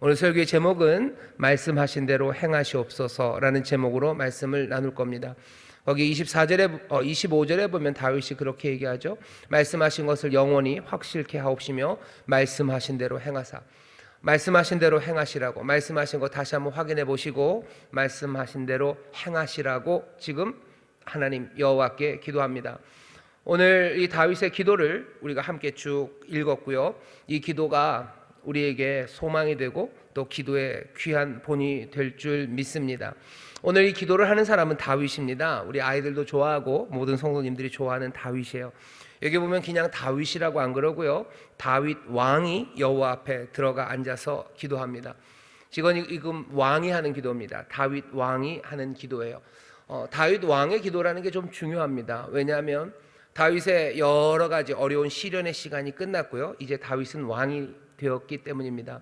오늘 설교의 제목은 말씀하신 대로 행하시옵소서라는 제목으로 말씀을 나눌 겁니다. 거기 25절에 보면 다윗이 그렇게 얘기하죠. 말씀하신 것을 영원히 확실케 하옵시며 말씀하신 대로 행하사. 말씀하신 대로 행하시라고, 말씀하신 거 다시 한번 확인해 보시고 말씀하신 대로 행하시라고 지금 하나님 여호와께 기도합니다. 오늘 이 다윗의 기도를 우리가 함께 쭉 읽었고요. 이 기도가 우리에게 소망이 되고 또 기도의 귀한 본이 될 줄 믿습니다. 오늘 이 기도를 하는 사람은 다윗입니다. 우리 아이들도 좋아하고 모든 성도님들이 좋아하는 다윗이에요. 여기 보면 그냥 다윗이라고 안 그러고요. 다윗 왕이 여호와 앞에 들어가 앉아서 기도합니다. 지금 왕이 하는 기도입니다. 다윗 왕이 하는 기도예요. 다윗 왕의 기도라는 게 좀 중요합니다. 왜냐하면 다윗의 여러 가지 어려운 시련의 시간이 끝났고요. 이제 다윗은 왕이 되었기 때문입니다.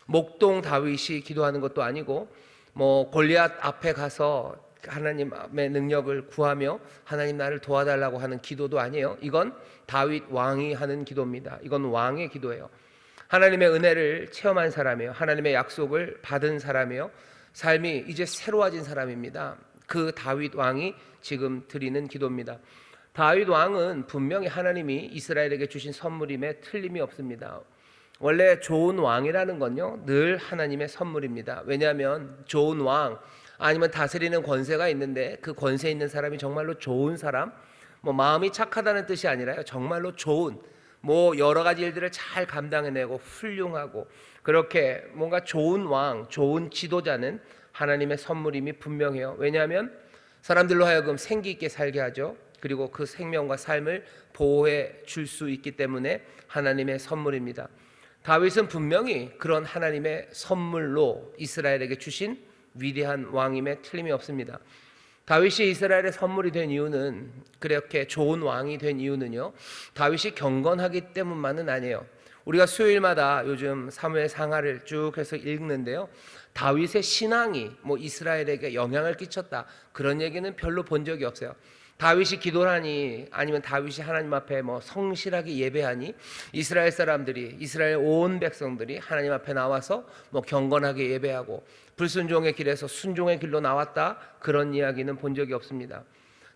목동 다윗이 기도하는 것도 아니고 골리앗 앞에 가서 하나님의 능력을 구하며 하나님 나를 도와달라고 하는 기도도 아니에요. 이건 다윗 왕이 하는 기도입니다. 이건 왕의 기도예요. 하나님의 은혜를 체험한 사람이에요. 하나님의 약속을 받은 사람이에요. 삶이 이제 새로워진 사람입니다. 그 다윗 왕이 지금 드리는 기도입니다. 다윗 왕은 분명히 하나님이 이스라엘에게 주신 선물임에 틀림이 없습니다. 원래 좋은 왕이라는 건요 늘 하나님의 선물입니다. 왜냐하면 좋은 왕 아니면 다스리는 권세가 있는데 그 권세 있는 사람이 정말로 좋은 사람, 마음이 착하다는 뜻이 아니라요 정말로 좋은 여러 가지 일들을 잘 감당해내고 훌륭하고 그렇게 뭔가 좋은 왕, 좋은 지도자는 하나님의 선물임이 분명해요. 왜냐하면 사람들로 하여금 생기 있게 살게 하죠. 그리고 그 생명과 삶을 보호해 줄 수 있기 때문에 하나님의 선물입니다. 다윗은 분명히 그런 하나님의 선물로 이스라엘에게 주신 위대한 왕임에 틀림이 없습니다. 다윗이 이스라엘의 선물이 된 이유는, 그렇게 좋은 왕이 된 이유는요 다윗이 경건하기 때문만은 아니에요. 우리가 수요일마다 요즘 사무엘 상하를 쭉 해서 읽는데요 다윗의 신앙이 이스라엘에게 영향을 끼쳤다 그런 얘기는 별로 본 적이 없어요. 다윗이 기도를 하니 아니면 다윗이 하나님 앞에 성실하게 예배하니 이스라엘 사람들이, 이스라엘 온 백성들이 하나님 앞에 나와서 경건하게 예배하고 불순종의 길에서 순종의 길로 나왔다 그런 이야기는 본 적이 없습니다.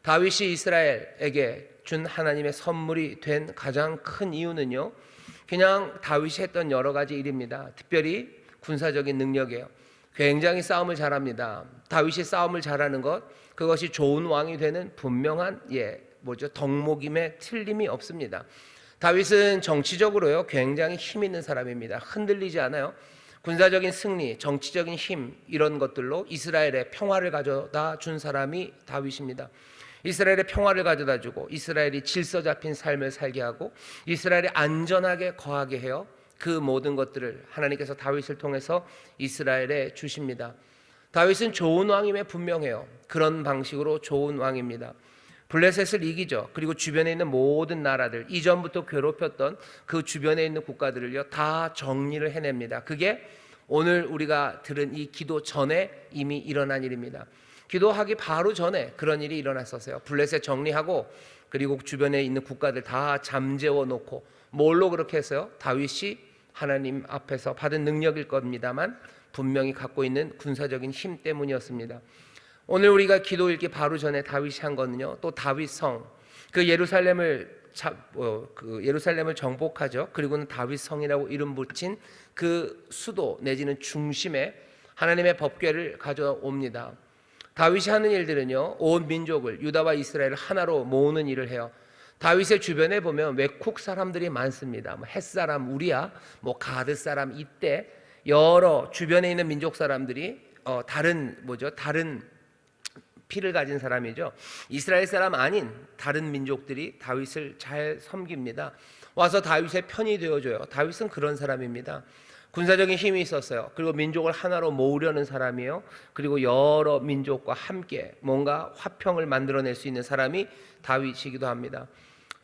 다윗이 이스라엘에게 준 하나님의 선물이 된 가장 큰 이유는요 그냥 다윗이 했던 여러 가지 일입니다. 특별히 군사적인 능력이에요. 굉장히 싸움을 잘합니다. 다윗이 싸움을 잘하는 것, 그것이 좋은 왕이 되는 분명한 덕목임에 틀림이 없습니다. 다윗은 정치적으로요 굉장히 힘 있는 사람입니다. 흔들리지 않아요. 군사적인 승리, 정치적인 힘 이런 것들로 이스라엘의 평화를 가져다 준 사람이 다윗입니다. 이스라엘의 평화를 가져다 주고 이스라엘이 질서 잡힌 삶을 살게 하고 이스라엘이 안전하게 거하게 해요. 그 모든 것들을 하나님께서 다윗을 통해서 이스라엘에 주십니다. 다윗은 좋은 왕임에 분명해요. 그런 방식으로 좋은 왕입니다. 블레셋을 이기죠. 그리고 주변에 있는 모든 나라들, 이전부터 괴롭혔던 그 주변에 있는 국가들을요 다 정리를 해냅니다. 그게 오늘 우리가 들은 이 기도 전에 이미 일어난 일입니다. 기도하기 바로 전에 그런 일이 일어났었어요. 블레셋 정리하고 그리고 주변에 있는 국가들 다 잠재워 놓고, 뭘로 그렇게 했어요? 다윗이 하나님 앞에서 받은 능력일 겁니다만 분명히 갖고 있는 군사적인 힘 때문이었습니다. 오늘 우리가 기도 읽기 바로 전에 다윗이 한 거는요 또 다윗성, 그 예루살렘을 정복하죠. 그리고는 다윗성이라고 이름 붙인 그 수도 내지는 중심에 하나님의 법궤를 가져옵니다. 다윗이 하는 일들은요 온 민족을, 유다와 이스라엘을 하나로 모으는 일을 해요. 다윗의 주변에 보면 외국 사람들이 많습니다. 헷사람 우리야, 가드 사람 이때 여러 주변에 있는 민족 사람들이 다른 피를 가진 사람이죠. 이스라엘 사람 아닌 다른 민족들이 다윗을 잘 섬깁니다. 와서 다윗의 편이 되어줘요. 다윗은 그런 사람입니다. 군사적인 힘이 있었어요. 그리고 민족을 하나로 모으려는 사람이에요. 그리고 여러 민족과 함께 뭔가 화평을 만들어낼 수 있는 사람이 다윗이기도 합니다.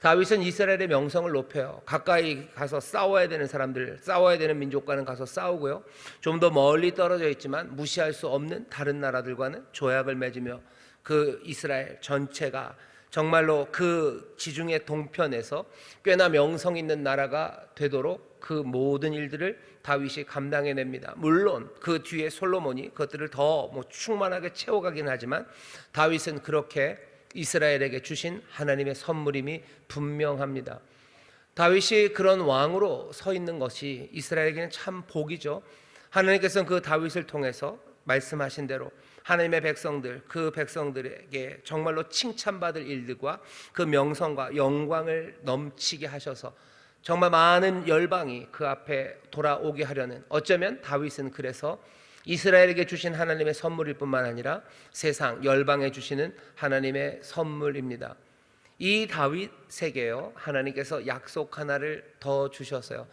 다윗은 이스라엘의 명성을 높여요. 가까이 가서 싸워야 되는 사람들, 싸워야 되는 민족과는 가서 싸우고요. 좀 더 멀리 떨어져 있지만 무시할 수 없는 다른 나라들과는 조약을 맺으며 그 이스라엘 전체가 정말로 그 지중해 동편에서 꽤나 명성 있는 나라가 되도록 그 모든 일들을 다윗이 감당해냅니다. 물론 그 뒤에 솔로몬이 그것들을 더 충만하게 채워가긴 하지만 다윗은 그렇게 이스라엘에게 주신 하나님의 선물임이 분명합니다. 다윗이 그런 왕으로 서 있는 것이 이스라엘에게는 참 복이죠. 하나님께서는 그 다윗을 통해서 말씀하신 대로 하나님의 백성들, 그 백성들에게 정말로 칭찬받을 일들과 그 명성과 영광을 넘치게 하셔서 정말 많은 열방이 그 앞에 돌아오게 하려는, 어쩌면 다윗은 그래서 이스라엘에게 주신 하나님의 선물일 뿐만 아니라 세상 열방에 주시는 하나님의 선물입니다. 이 다윗에게요, 하나님께서 약속 하나를 더 주셨어요.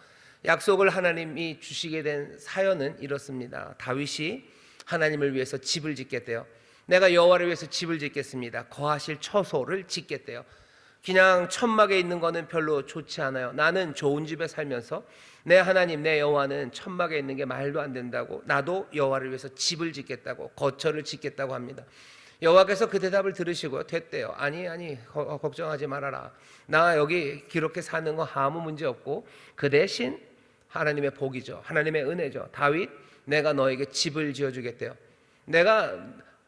약속을 하나님이 주시게 된 사연은 이렇습니다. 다윗이 하나님을 위해서 집을 짓겠대요. 내가 여호와를 위해서 집을 짓겠습니다. 거하실 처소를 짓겠대요. 그냥 천막에 있는 거는 별로 좋지 않아요. 나는 좋은 집에 살면서 내 하나님, 내 여호와는 천막에 있는 게 말도 안 된다고, 나도 여호와를 위해서 집을 짓겠다고, 거처를 짓겠다고 합니다. 여호와께서 그 대답을 들으시고요, 됐대요. 아니 걱정하지 말아라. 나 여기 그렇게 사는 거 아무 문제 없고, 그 대신 하나님의 복이죠, 하나님의 은혜죠. 다윗, 내가 너에게 집을 지어주겠대요. 내가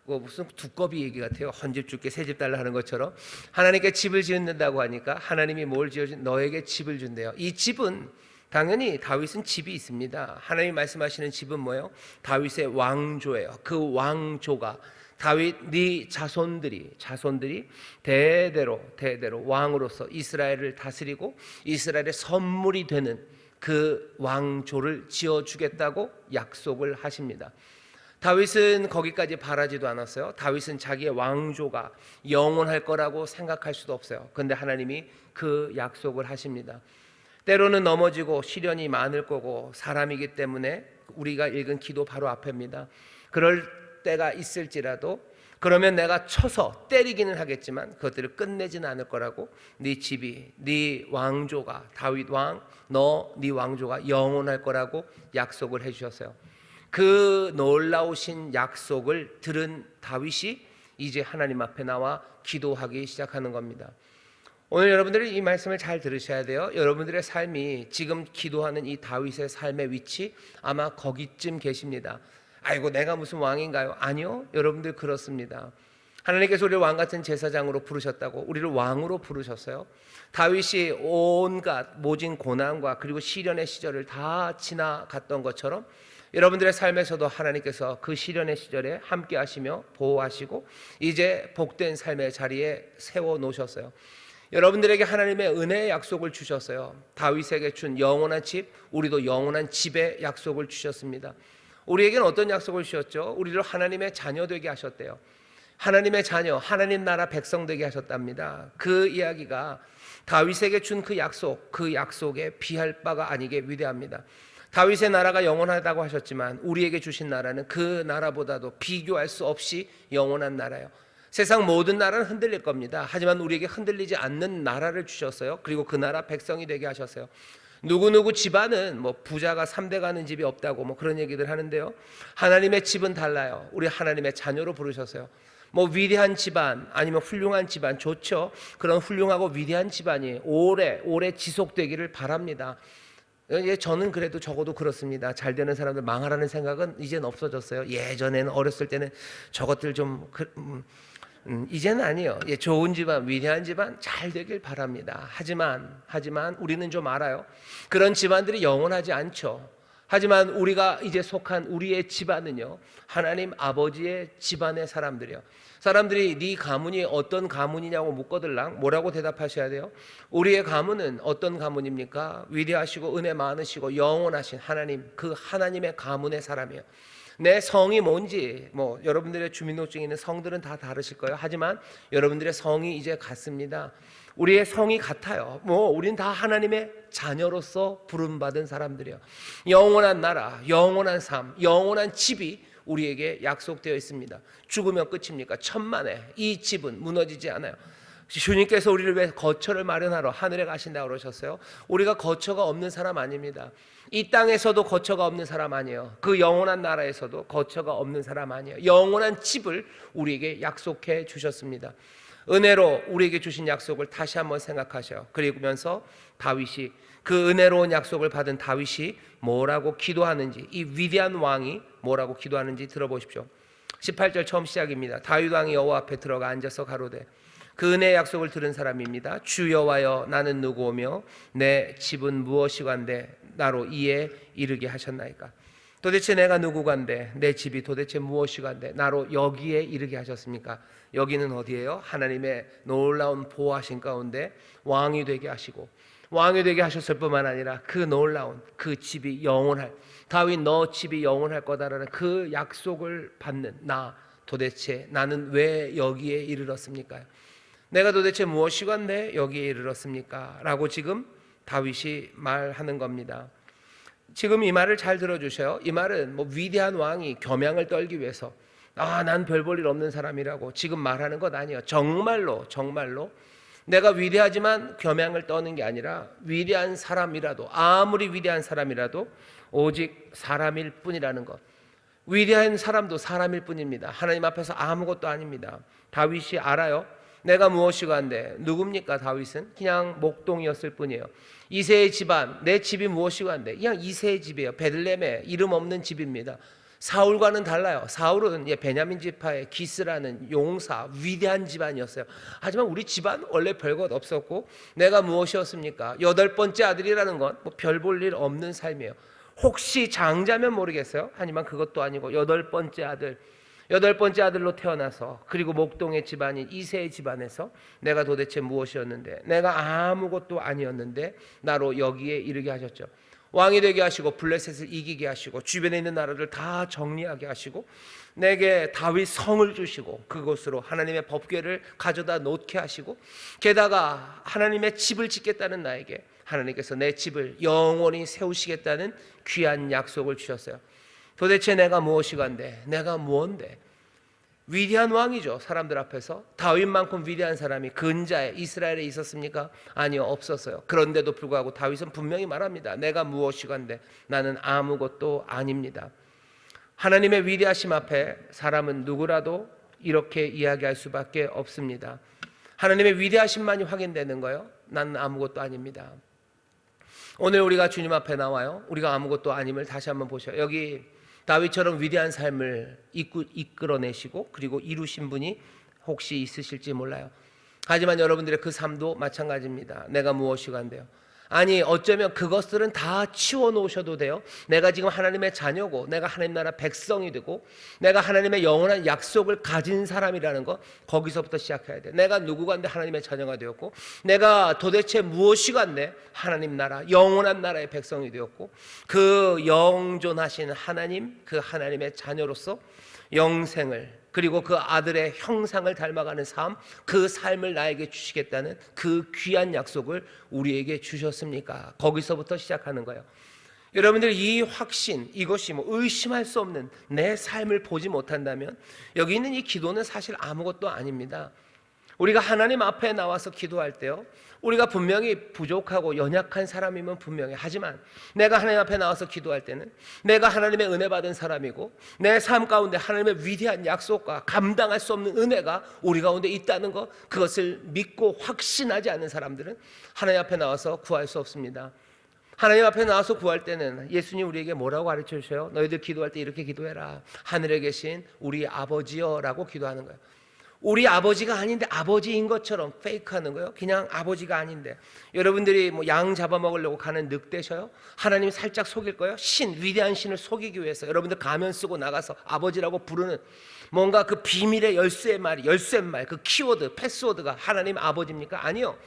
무슨 두꺼비 얘기 같아요. 헌집 줄게 새집 달라 하는 것처럼 하나님께 집을 지은다고 하니까 하나님이 뭘 지어준, 너에게 집을 준대요. 이 집은 당연히 다윗은 집이 있습니다. 하나님이 말씀하시는 집은 뭐예요? 다윗의 왕조예요. 그 왕조가 다윗 네 자손들이 대대로 왕으로서 이스라엘을 다스리고 이스라엘의 선물이 되는 그 왕조를 지어주겠다고 약속을 하십니다. 다윗은 거기까지 바라지도 않았어요. 다윗은 자기의 왕조가 영원할 거라고 생각할 수도 없어요. 그런데 하나님이 그 약속을 하십니다. 때로는 넘어지고 시련이 많을 거고, 사람이기 때문에 우리가 읽은 기도 바로 앞입니다. 그럴 때가 있을지라도, 그러면 내가 쳐서 때리기는 하겠지만 그것들을 끝내지는 않을 거라고, 네 집이, 네 왕조가, 다윗 왕, 네 왕조가 영원할 거라고 약속을 해주셨어요. 그 놀라우신 약속을 들은 다윗이 이제 하나님 앞에 나와 기도하기 시작하는 겁니다. 오늘 여러분들이 이 말씀을 잘 들으셔야 돼요. 여러분들의 삶이 지금 기도하는 이 다윗의 삶의 위치, 아마 거기쯤 계십니다. 아이고 내가 무슨 왕인가요? 아니요, 여러분들 그렇습니다. 하나님께서 우리를 왕같은 제사장으로 부르셨다고, 우리를 왕으로 부르셨어요. 다윗이 온갖 모진 고난과 그리고 시련의 시절을 다 지나갔던 것처럼 여러분들의 삶에서도 하나님께서 그 시련의 시절에 함께 하시며 보호하시고 이제 복된 삶의 자리에 세워 놓으셨어요. 여러분들에게 하나님의 은혜의 약속을 주셨어요. 다윗에게 준 영원한 집, 우리도 영원한 집의 약속을 주셨습니다. 우리에게는 어떤 약속을 주셨죠? 우리를 하나님의 자녀 되게 하셨대요. 하나님의 자녀, 하나님 나라 백성 되게 하셨답니다. 그 이야기가 다윗에게 준 그 약속에 비할 바가 아니게 위대합니다. 다윗의 나라가 영원하다고 하셨지만 우리에게 주신 나라는 그 나라보다도 비교할 수 없이 영원한 나라예요. 세상 모든 나라는 흔들릴 겁니다. 하지만 우리에게 흔들리지 않는 나라를 주셨어요. 그리고 그 나라 백성이 되게 하셨어요. 누구누구 집안은 부자가 3대 가는 집이 없다고 그런 얘기들 하는데요, 하나님의 집은 달라요. 우리 하나님의 자녀로 부르셨어요. 위대한 집안 아니면 훌륭한 집안 좋죠. 그런 훌륭하고 위대한 집안이 오래 지속되기를 바랍니다. 저는 그래도 적어도 그렇습니다. 잘 되는 사람들 망하라는 생각은 이제는 없어졌어요. 예전에는 어렸을 때는 저것들 좀 이제는 아니에요. 좋은 집안, 위대한 집안 잘 되길 바랍니다. 하지만 우리는 좀 알아요. 그런 집안들이 영원하지 않죠. 하지만 우리가 이제 속한 우리의 집안은요, 하나님 아버지의 집안의 사람들이요. 사람들이 네 가문이 어떤 가문이냐고 묻거들랑 뭐라고 대답하셔야 돼요? 우리의 가문은 어떤 가문입니까? 위대하시고 은혜 많으시고 영원하신 하나님, 그 하나님의 가문의 사람이에요. 내 성이 뭔지 여러분들의 주민등록증에 있는 성들은 다 다르실 거예요. 하지만 여러분들의 성이 이제 같습니다. 우리의 성이 같아요. 우린 다 하나님의 자녀로서 부름받은 사람들이에요. 영원한 나라, 영원한 삶, 영원한 집이 우리에게 약속되어 있습니다. 죽으면 끝입니까? 천만에 이 집은 무너지지 않아요. 주님께서 우리를 위해 거처를 마련하러 하늘에 가신다고 그러셨어요. 우리가 거처가 없는 사람 아닙니다. 이 땅에서도 거처가 없는 사람 아니에요. 그 영원한 나라에서도 거처가 없는 사람 아니에요. 영원한 집을 우리에게 약속해 주셨습니다. 은혜로 우리에게 주신 약속을 다시 한번 생각하셔요. 그러면서 다윗이 그 은혜로운 약속을 받은 다윗이 뭐라고 기도하는지, 이 위대한 왕이 뭐라고 기도하는지 들어보십시오. 18절 처음 시작입니다. 다윗 왕이 여호와 앞에 들어가 앉아서 가로되, 그 은혜의 약속을 들은 사람입니다. 주 여호와여, 나는 누구오며 내 집은 무엇이간데 나로 이에 이르게 하셨나이까. 도대체 내가 누구간데, 내 집이 도대체 무엇이간데 나로 여기에 이르게 하셨습니까? 여기는 어디예요? 하나님의 놀라운 보호하신 가운데 왕이 되게 하시고, 왕이 되게 하셨을 뿐만 아니라 그 놀라운 그 집이 영원할, 다윗 너 집이 영원할 거다라는 그 약속을 받는 나, 도대체 나는 왜 여기에 이르렀습니까? 내가 도대체 무엇이건데 여기에 이르렀습니까? 라고 지금 다윗이 말하는 겁니다. 지금 이 말을 잘 들어주셔요. 이 말은 뭐 위대한 왕이 겸양을 떨기 위해서 난 별 볼 일 없는 사람이라고 지금 말하는 것 아니에요. 정말로 내가 위대하지만 겸양을 떠는 게 아니라, 위대한 사람이라도, 아무리 위대한 사람이라도 오직 사람일 뿐이라는 것. 위대한 사람도 사람일 뿐입니다. 하나님 앞에서 아무것도 아닙니다. 다윗이 알아요. 내가 무엇이간데, 누굽니까? 다윗은 그냥 목동이었을 뿐이에요. 이새의 집안, 내 집이 무엇이간데, 그냥 이새의 집이에요. 베들레헴의 이름 없는 집입니다. 사울과는 달라요. 사울은 베냐민 지파의 기스라는 용사, 위대한 집안이었어요. 하지만 우리 집안 원래 별것 없었고, 내가 무엇이었습니까? 8번째 아들이라는 건 뭐 별 볼 일 없는 삶이에요. 혹시 장자면 모르겠어요. 하지만 그것도 아니고 8번째 아들로 태어나서, 그리고 목동의 집안인 이새의 집안에서 내가 도대체 무엇이었는데, 내가 아무것도 아니었는데 나로 여기에 이르게 하셨죠. 왕이 되게 하시고, 블레셋을 이기게 하시고, 주변에 있는 나라를 다 정리하게 하시고, 내게 다윗 성을 주시고, 그곳으로 하나님의 법궤를 가져다 놓게 하시고, 게다가 하나님의 집을 짓겠다는 나에게 하나님께서 내 집을 영원히 세우시겠다는 귀한 약속을 주셨어요. 도대체 내가 무엇이간데, 내가 무언데? 위대한 왕이죠. 사람들 앞에서 다윗만큼 위대한 사람이 근자에 이스라엘에 있었습니까? 아니요, 없었어요. 그런데도 불구하고 다윗은 분명히 말합니다. 내가 무엇이간데 나는 아무것도 아닙니다. 하나님의 위대하심 앞에 사람은 누구라도 이렇게 이야기할 수밖에 없습니다. 하나님의 위대하심만이 확인되는 거예요. 나는 아무것도 아닙니다. 오늘 우리가 주님 앞에 나와요. 우리가 아무것도 아님을 다시 한번 보셔요. 여기 다윗처럼 위대한 삶을 이끌어내시고 그리고 이루신 분이 혹시 있으실지 몰라요. 하지만 여러분들의 그 삶도 마찬가지입니다. 내가 무엇이간데요? 아니, 어쩌면 그것들은 다 치워놓으셔도 돼요. 내가 지금 하나님의 자녀고, 내가 하나님 나라 백성이 되고, 내가 하나님의 영원한 약속을 가진 사람이라는 것, 거기서부터 시작해야 돼요. 내가 누구간데 하나님의 자녀가 되었고, 내가 도대체 무엇이간데 하나님 나라, 영원한 나라의 백성이 되었고, 그 영존하신 하나님, 그 하나님의 자녀로서 영생을, 그리고 그 아들의 형상을 닮아가는 삶, 그 삶을 나에게 주시겠다는 그 귀한 약속을 우리에게 주셨습니까? 거기서부터 시작하는 거예요. 여러분들, 이 확신, 이것이 뭐 의심할 수 없는 내 삶을 보지 못한다면 여기 있는 이 기도는 사실 아무것도 아닙니다. 우리가 하나님 앞에 나와서 기도할 때요, 우리가 분명히 부족하고 연약한 사람이면 분명히, 하지만 내가 하나님 앞에 나와서 기도할 때는 내가 하나님의 은혜 받은 사람이고, 내 삶 가운데 하나님의 위대한 약속과 감당할 수 없는 은혜가 우리 가운데 있다는 것, 그것을 믿고 확신하지 않는 사람들은 하나님 앞에 나와서 구할 수 없습니다. 하나님 앞에 나와서 구할 때는 예수님 우리에게 뭐라고 가르쳐 주셔요? 너희들 기도할 때 이렇게 기도해라. 하늘에 계신 우리 아버지여 라고 기도하는 거예요. 우리 아버지가 아닌데 아버지인 것처럼 페이크하는 거예요. 그냥 아버지가 아닌데. 여러분들이 뭐 양 잡아먹으려고 가는 늑대셔요? 하나님 살짝 속일 거예요? 위대한 신을 속이기 위해서 여러분들 가면 쓰고 나가서 아버지라고 부르는 뭔가 그 비밀의 열쇠말, 그 키워드, 패스워드가 하나님 아버지입니까? 아니요.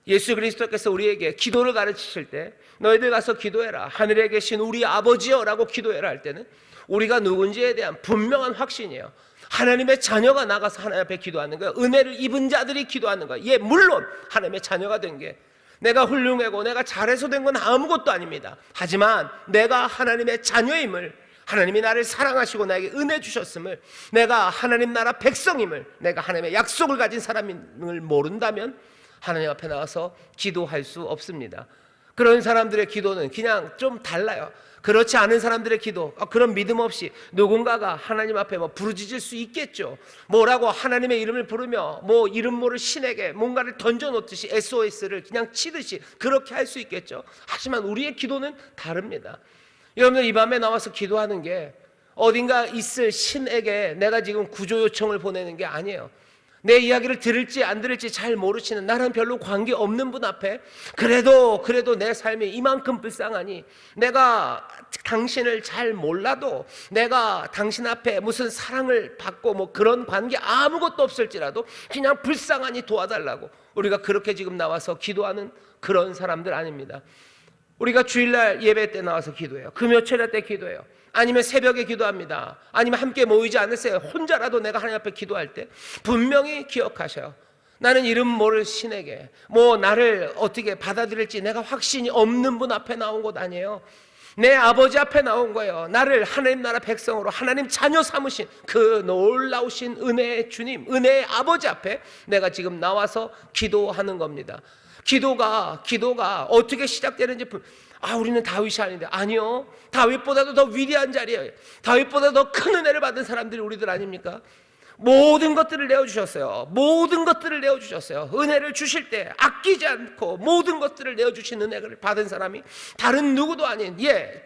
예수 그리스도께서 우리에게 기도를 가르치실 때 너희들 가서 기도해라. 하늘에 계신 우리 아버지여 라고 기도해라 할 때는 우리가 누군지에 대한 분명한 확신이에요. 하나님의 자녀가 나가서 하나님 앞에 기도하는 거예요. 은혜를 입은 자들이 기도하는 거예요. 예, 물론 하나님의 자녀가 된 게 내가 훌륭하고 내가 잘해서 된 건 아무것도 아닙니다. 하지만 내가 하나님의 자녀임을, 하나님이 나를 사랑하시고 나에게 은혜 주셨음을, 내가 하나님 나라 백성임을, 내가 하나님의 약속을 가진 사람임을 모른다면 하나님 앞에 나와서 기도할 수 없습니다. 그런 사람들의 기도는 그냥 좀 달라요. 그렇지 않은 사람들의 기도, 그런 믿음 없이 누군가가 하나님 앞에 부르짖을 수 있겠죠. 뭐라고 하나님의 이름을 부르며 이름 모를 신에게 뭔가를 던져놓듯이 SOS를 그냥 치듯이 그렇게 할 수 있겠죠. 하지만 우리의 기도는 다릅니다. 여러분들 이 밤에 나와서 기도하는 게 어딘가 있을 신에게 내가 지금 구조 요청을 보내는 게 아니에요. 내 이야기를 들을지 안 들을지 잘 모르시는, 나랑 별로 관계없는 분 앞에 그래도 내 삶이 이만큼 불쌍하니, 내가 당신을 잘 몰라도 내가 당신 앞에 무슨 사랑을 받고 그런 관계 아무것도 없을지라도 그냥 불쌍하니 도와달라고 우리가 그렇게 지금 나와서 기도하는 그런 사람들 아닙니다. 우리가 주일날 예배 때 나와서 기도해요. 금요철야 때 기도해요. 아니면 새벽에 기도합니다. 아니면 함께 모이지 않으세요. 혼자라도 내가 하나님 앞에 기도할 때 분명히 기억하셔요. 나는 이름 모를 신에게 나를 어떻게 받아들일지 내가 확신이 없는 분 앞에 나온 것 아니에요. 내 아버지 앞에 나온 거예요. 나를 하나님 나라 백성으로 하나님 자녀 삼으신 그 놀라우신 은혜의 주님, 은혜의 아버지 앞에 내가 지금 나와서 기도하는 겁니다. 기도가 어떻게 시작되는지, 우리는 다윗이 아닌데, 아니요, 다윗보다도 더 위대한 자리예요. 다윗보다 더 큰 은혜를 받은 사람들이 우리들 아닙니까? 모든 것들을 내어주셨어요. 모든 것들을 내어주셨어요. 은혜를 주실 때 아끼지 않고 모든 것들을 내어주신 은혜를 받은 사람이 다른 누구도 아닌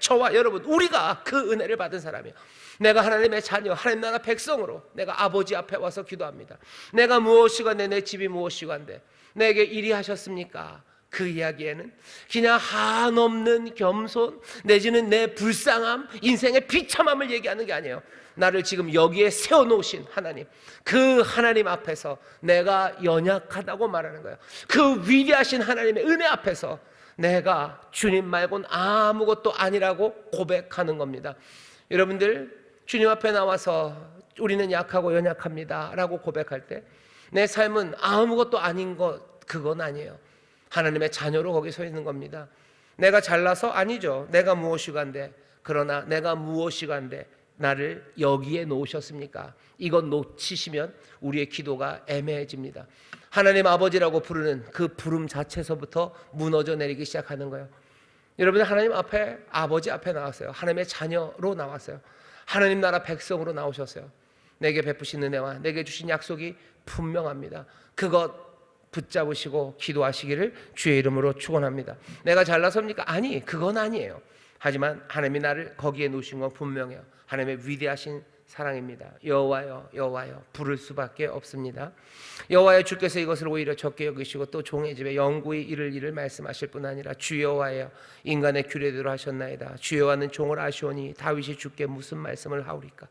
저와 여러분, 우리가 그 은혜를 받은 사람이에요. 내가 하나님의 자녀, 하나님 나라 백성으로 내가 아버지 앞에 와서 기도합니다. 내가 무엇이건데, 내 집이 무엇이건데 내게 이리 하셨습니까? 그 이야기에는 그냥 한없는 겸손 내지는 내 불쌍함, 인생의 비참함을 얘기하는 게 아니에요. 나를 지금 여기에 세워놓으신 하나님, 그 하나님 앞에서 내가 연약하다고 말하는 거예요. 그 위대하신 하나님의 은혜 앞에서 내가 주님 말고는 아무것도 아니라고 고백하는 겁니다. 여러분들, 주님 앞에 나와서 우리는 약하고 연약합니다 라고 고백할 때 내 삶은 아무것도 아닌 것, 그건 아니에요. 하나님의 자녀로 거기 서 있는 겁니다. 내가 잘나서? 아니죠. 내가 무엇이간데, 그러나 내가 무엇이간데 나를 여기에 놓으셨습니까? 이건 놓치시면 우리의 기도가 애매해집니다. 하나님 아버지라고 부르는 그 부름 자체에서부터 무너져 내리기 시작하는 거예요. 여러분, 하나님 앞에, 아버지 앞에 나왔어요. 하나님의 자녀로 나왔어요. 하나님 나라 백성으로 나오셨어요. 내게 베푸신 은혜와 내게 주신 약속이 분명합니다. 그것 붙잡으시고 기도하시기를 주의 이름으로 축원합니다. 내가 잘나섭니까? 아니, 그건 아니에요. 하지만 하나님이 나를 거기에 놓으신 건 분명해요. 하나님의 위대하신 사랑입니다. 여호와여, 여호와여 부를 수밖에 없습니다. 여호와여, 주께서 이것을 오히려 적게 여기시고 또 종의 집에 영구히 이를 일을 말씀하실 뿐 아니라 주 여호와여, 인간의 규례대로 하셨나이다. 주 여호와는 종을 아시오니 다윗이 주께 무슨 말씀을 하오리까?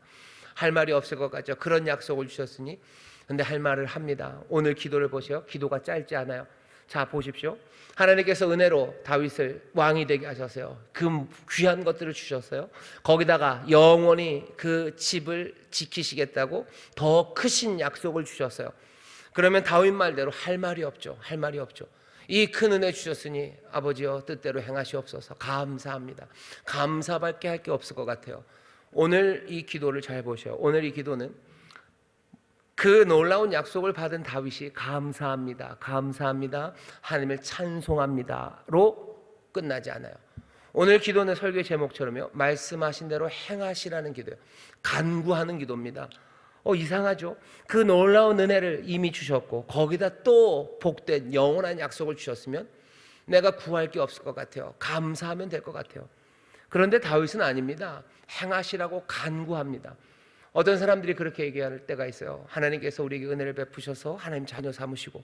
할 말이 없을 것 같죠. 그런 약속을 주셨으니. 근데 할 말을 합니다. 오늘 기도를 보세요. 기도가 짧지 않아요. 자, 보십시오. 하나님께서 은혜로 다윗을 왕이 되게 하셨어요. 그 귀한 것들을 주셨어요. 거기다가 영원히 그 집을 지키시겠다고 더 크신 약속을 주셨어요. 그러면 다윗 말대로 할 말이 없죠. 할 말이 없죠. 이 큰 은혜 주셨으니 아버지여 뜻대로 행하시옵소서. 감사합니다. 감사밖에 할 게 없을 것 같아요. 오늘 이 기도를 잘 보셔요. 오늘 이 기도는 그 놀라운 약속을 받은 다윗이 감사합니다, 감사합니다, 하나님을 찬송합니다로 끝나지 않아요. 오늘 기도는 설교의 제목처럼요, 말씀하신 대로 행하시라는 기도예요. 간구하는 기도입니다. 이상하죠? 그 놀라운 은혜를 이미 주셨고 거기다 또 복된 영원한 약속을 주셨으면 내가 구할 게 없을 것 같아요. 감사하면 될 것 같아요. 그런데 다윗은 아닙니다. 행하시라고 간구합니다. 어떤 사람들이 그렇게 얘기할 때가 있어요. 하나님께서 우리에게 은혜를 베푸셔서 하나님 자녀 삼으시고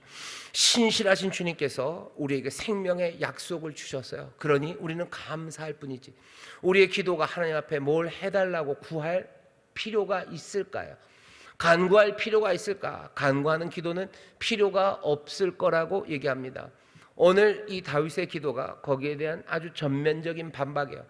신실하신 주님께서 우리에게 생명의 약속을 주셨어요. 그러니 우리는 감사할 뿐이지 우리의 기도가 하나님 앞에 뭘 해달라고 구할 필요가 있을까요? 간구할 필요가 있을까? 간구하는 기도는 필요가 없을 거라고 얘기합니다. 오늘 이 다윗의 기도가 거기에 대한 아주 전면적인 반박이에요.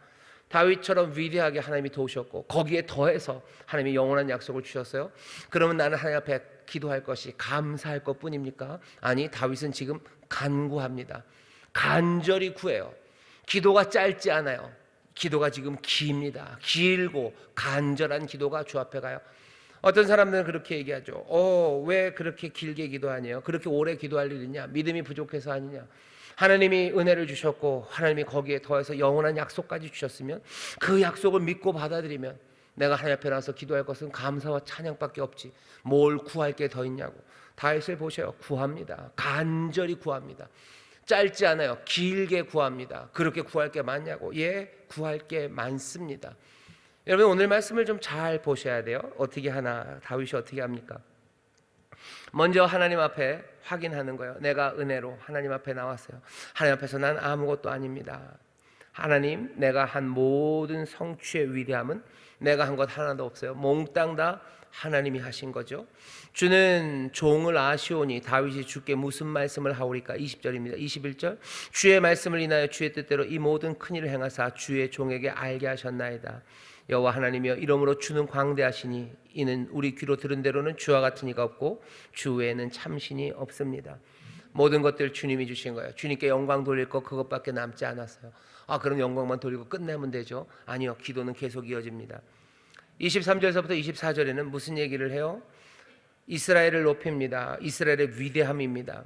다윗처럼 위대하게 하나님이 도우셨고 거기에 더해서 하나님이 영원한 약속을 주셨어요. 그러면 나는 하나님 앞에 기도할 것이 감사할 것뿐입니까? 아니, 다윗은 지금 간구합니다. 간절히 구해요. 기도가 짧지 않아요. 기도가 지금 깁니다. 길고 간절한 기도가 주 앞에 가요. 어떤 사람들은 그렇게 얘기하죠. 왜 그렇게 길게 기도하냐? 그렇게 오래 기도할 일 있냐? 믿음이 부족해서 아니냐? 하나님이 은혜를 주셨고 하나님이 거기에 더해서 영원한 약속까지 주셨으면 그 약속을 믿고 받아들이면 내가 하나님 앞에 나와서 기도할 것은 감사와 찬양밖에 없지 뭘 구할 게 더 있냐고. 다윗을 보세요. 구합니다. 간절히 구합니다. 짧지 않아요. 길게 구합니다. 그렇게 구할 게 많냐고. 예, 구할 게 많습니다. 여러분 오늘 말씀을 좀 잘 보셔야 돼요. 어떻게 하나, 다윗이 어떻게 합니까? 먼저 하나님 앞에 확인하는 거예요. 내가 은혜로 하나님 앞에 나왔어요. 하나님 앞에서 난 아무것도 아닙니다. 하나님, 내가 한 모든 성취의 위대함은 내가 한 것 하나도 없어요. 몽땅 다 하나님이 하신 거죠. 주는 종을 아시오니 다윗이 주께 무슨 말씀을 하오리까? 20절입니다. 21절 주의 말씀을 인하여 주의 뜻대로 이 모든 큰일을 행하사 주의 종에게 알게 하셨나이다. 여호와 하나님이여, 이러므로 주는 광대하시니 이는 우리 귀로 들은 대로는 주와 같은 이가 없고 주 외에는 참신이 없습니다. 모든 것들 주님이 주신 거예요. 주님께 영광 돌릴 거 그것밖에 남지 않았어요. 그럼 영광만 돌리고 끝내면 되죠? 아니요, 기도는 계속 이어집니다. 23절에서부터 24절에는 무슨 얘기를 해요? 이스라엘을 높입니다. 이스라엘의 위대함입니다.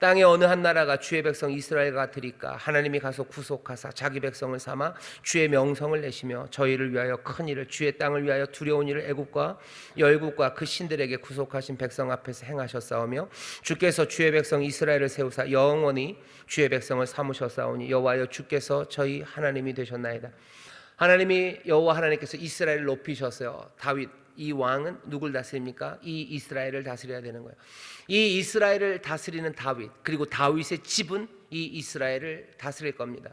땅의 어느 한 나라가 주의 백성 이스라엘 같으리까? 하나님이 가서 구속하사 자기 백성을 삼아 주의 명성을 내시며 저희를 위하여 큰 일을, 주의 땅을 위하여 두려운 일을 애굽과 열국과 그 신들에게 구속하신 백성 앞에서 행하셨사오며 주께서 주의 백성 이스라엘을 세우사 영원히 주의 백성을 삼으셨사오니 여호와여, 주께서 저희 하나님이 되셨나이다. 하나님이, 여호와 하나님께서 이스라엘을 높이셨어요. 다윗, 이 왕은 누굴 다스립니까? 이 이스라엘을 다스려야 되는 거예요. 이 이스라엘을 다스리는 다윗, 그리고 다윗의 집은 이 이스라엘을 다스릴 겁니다.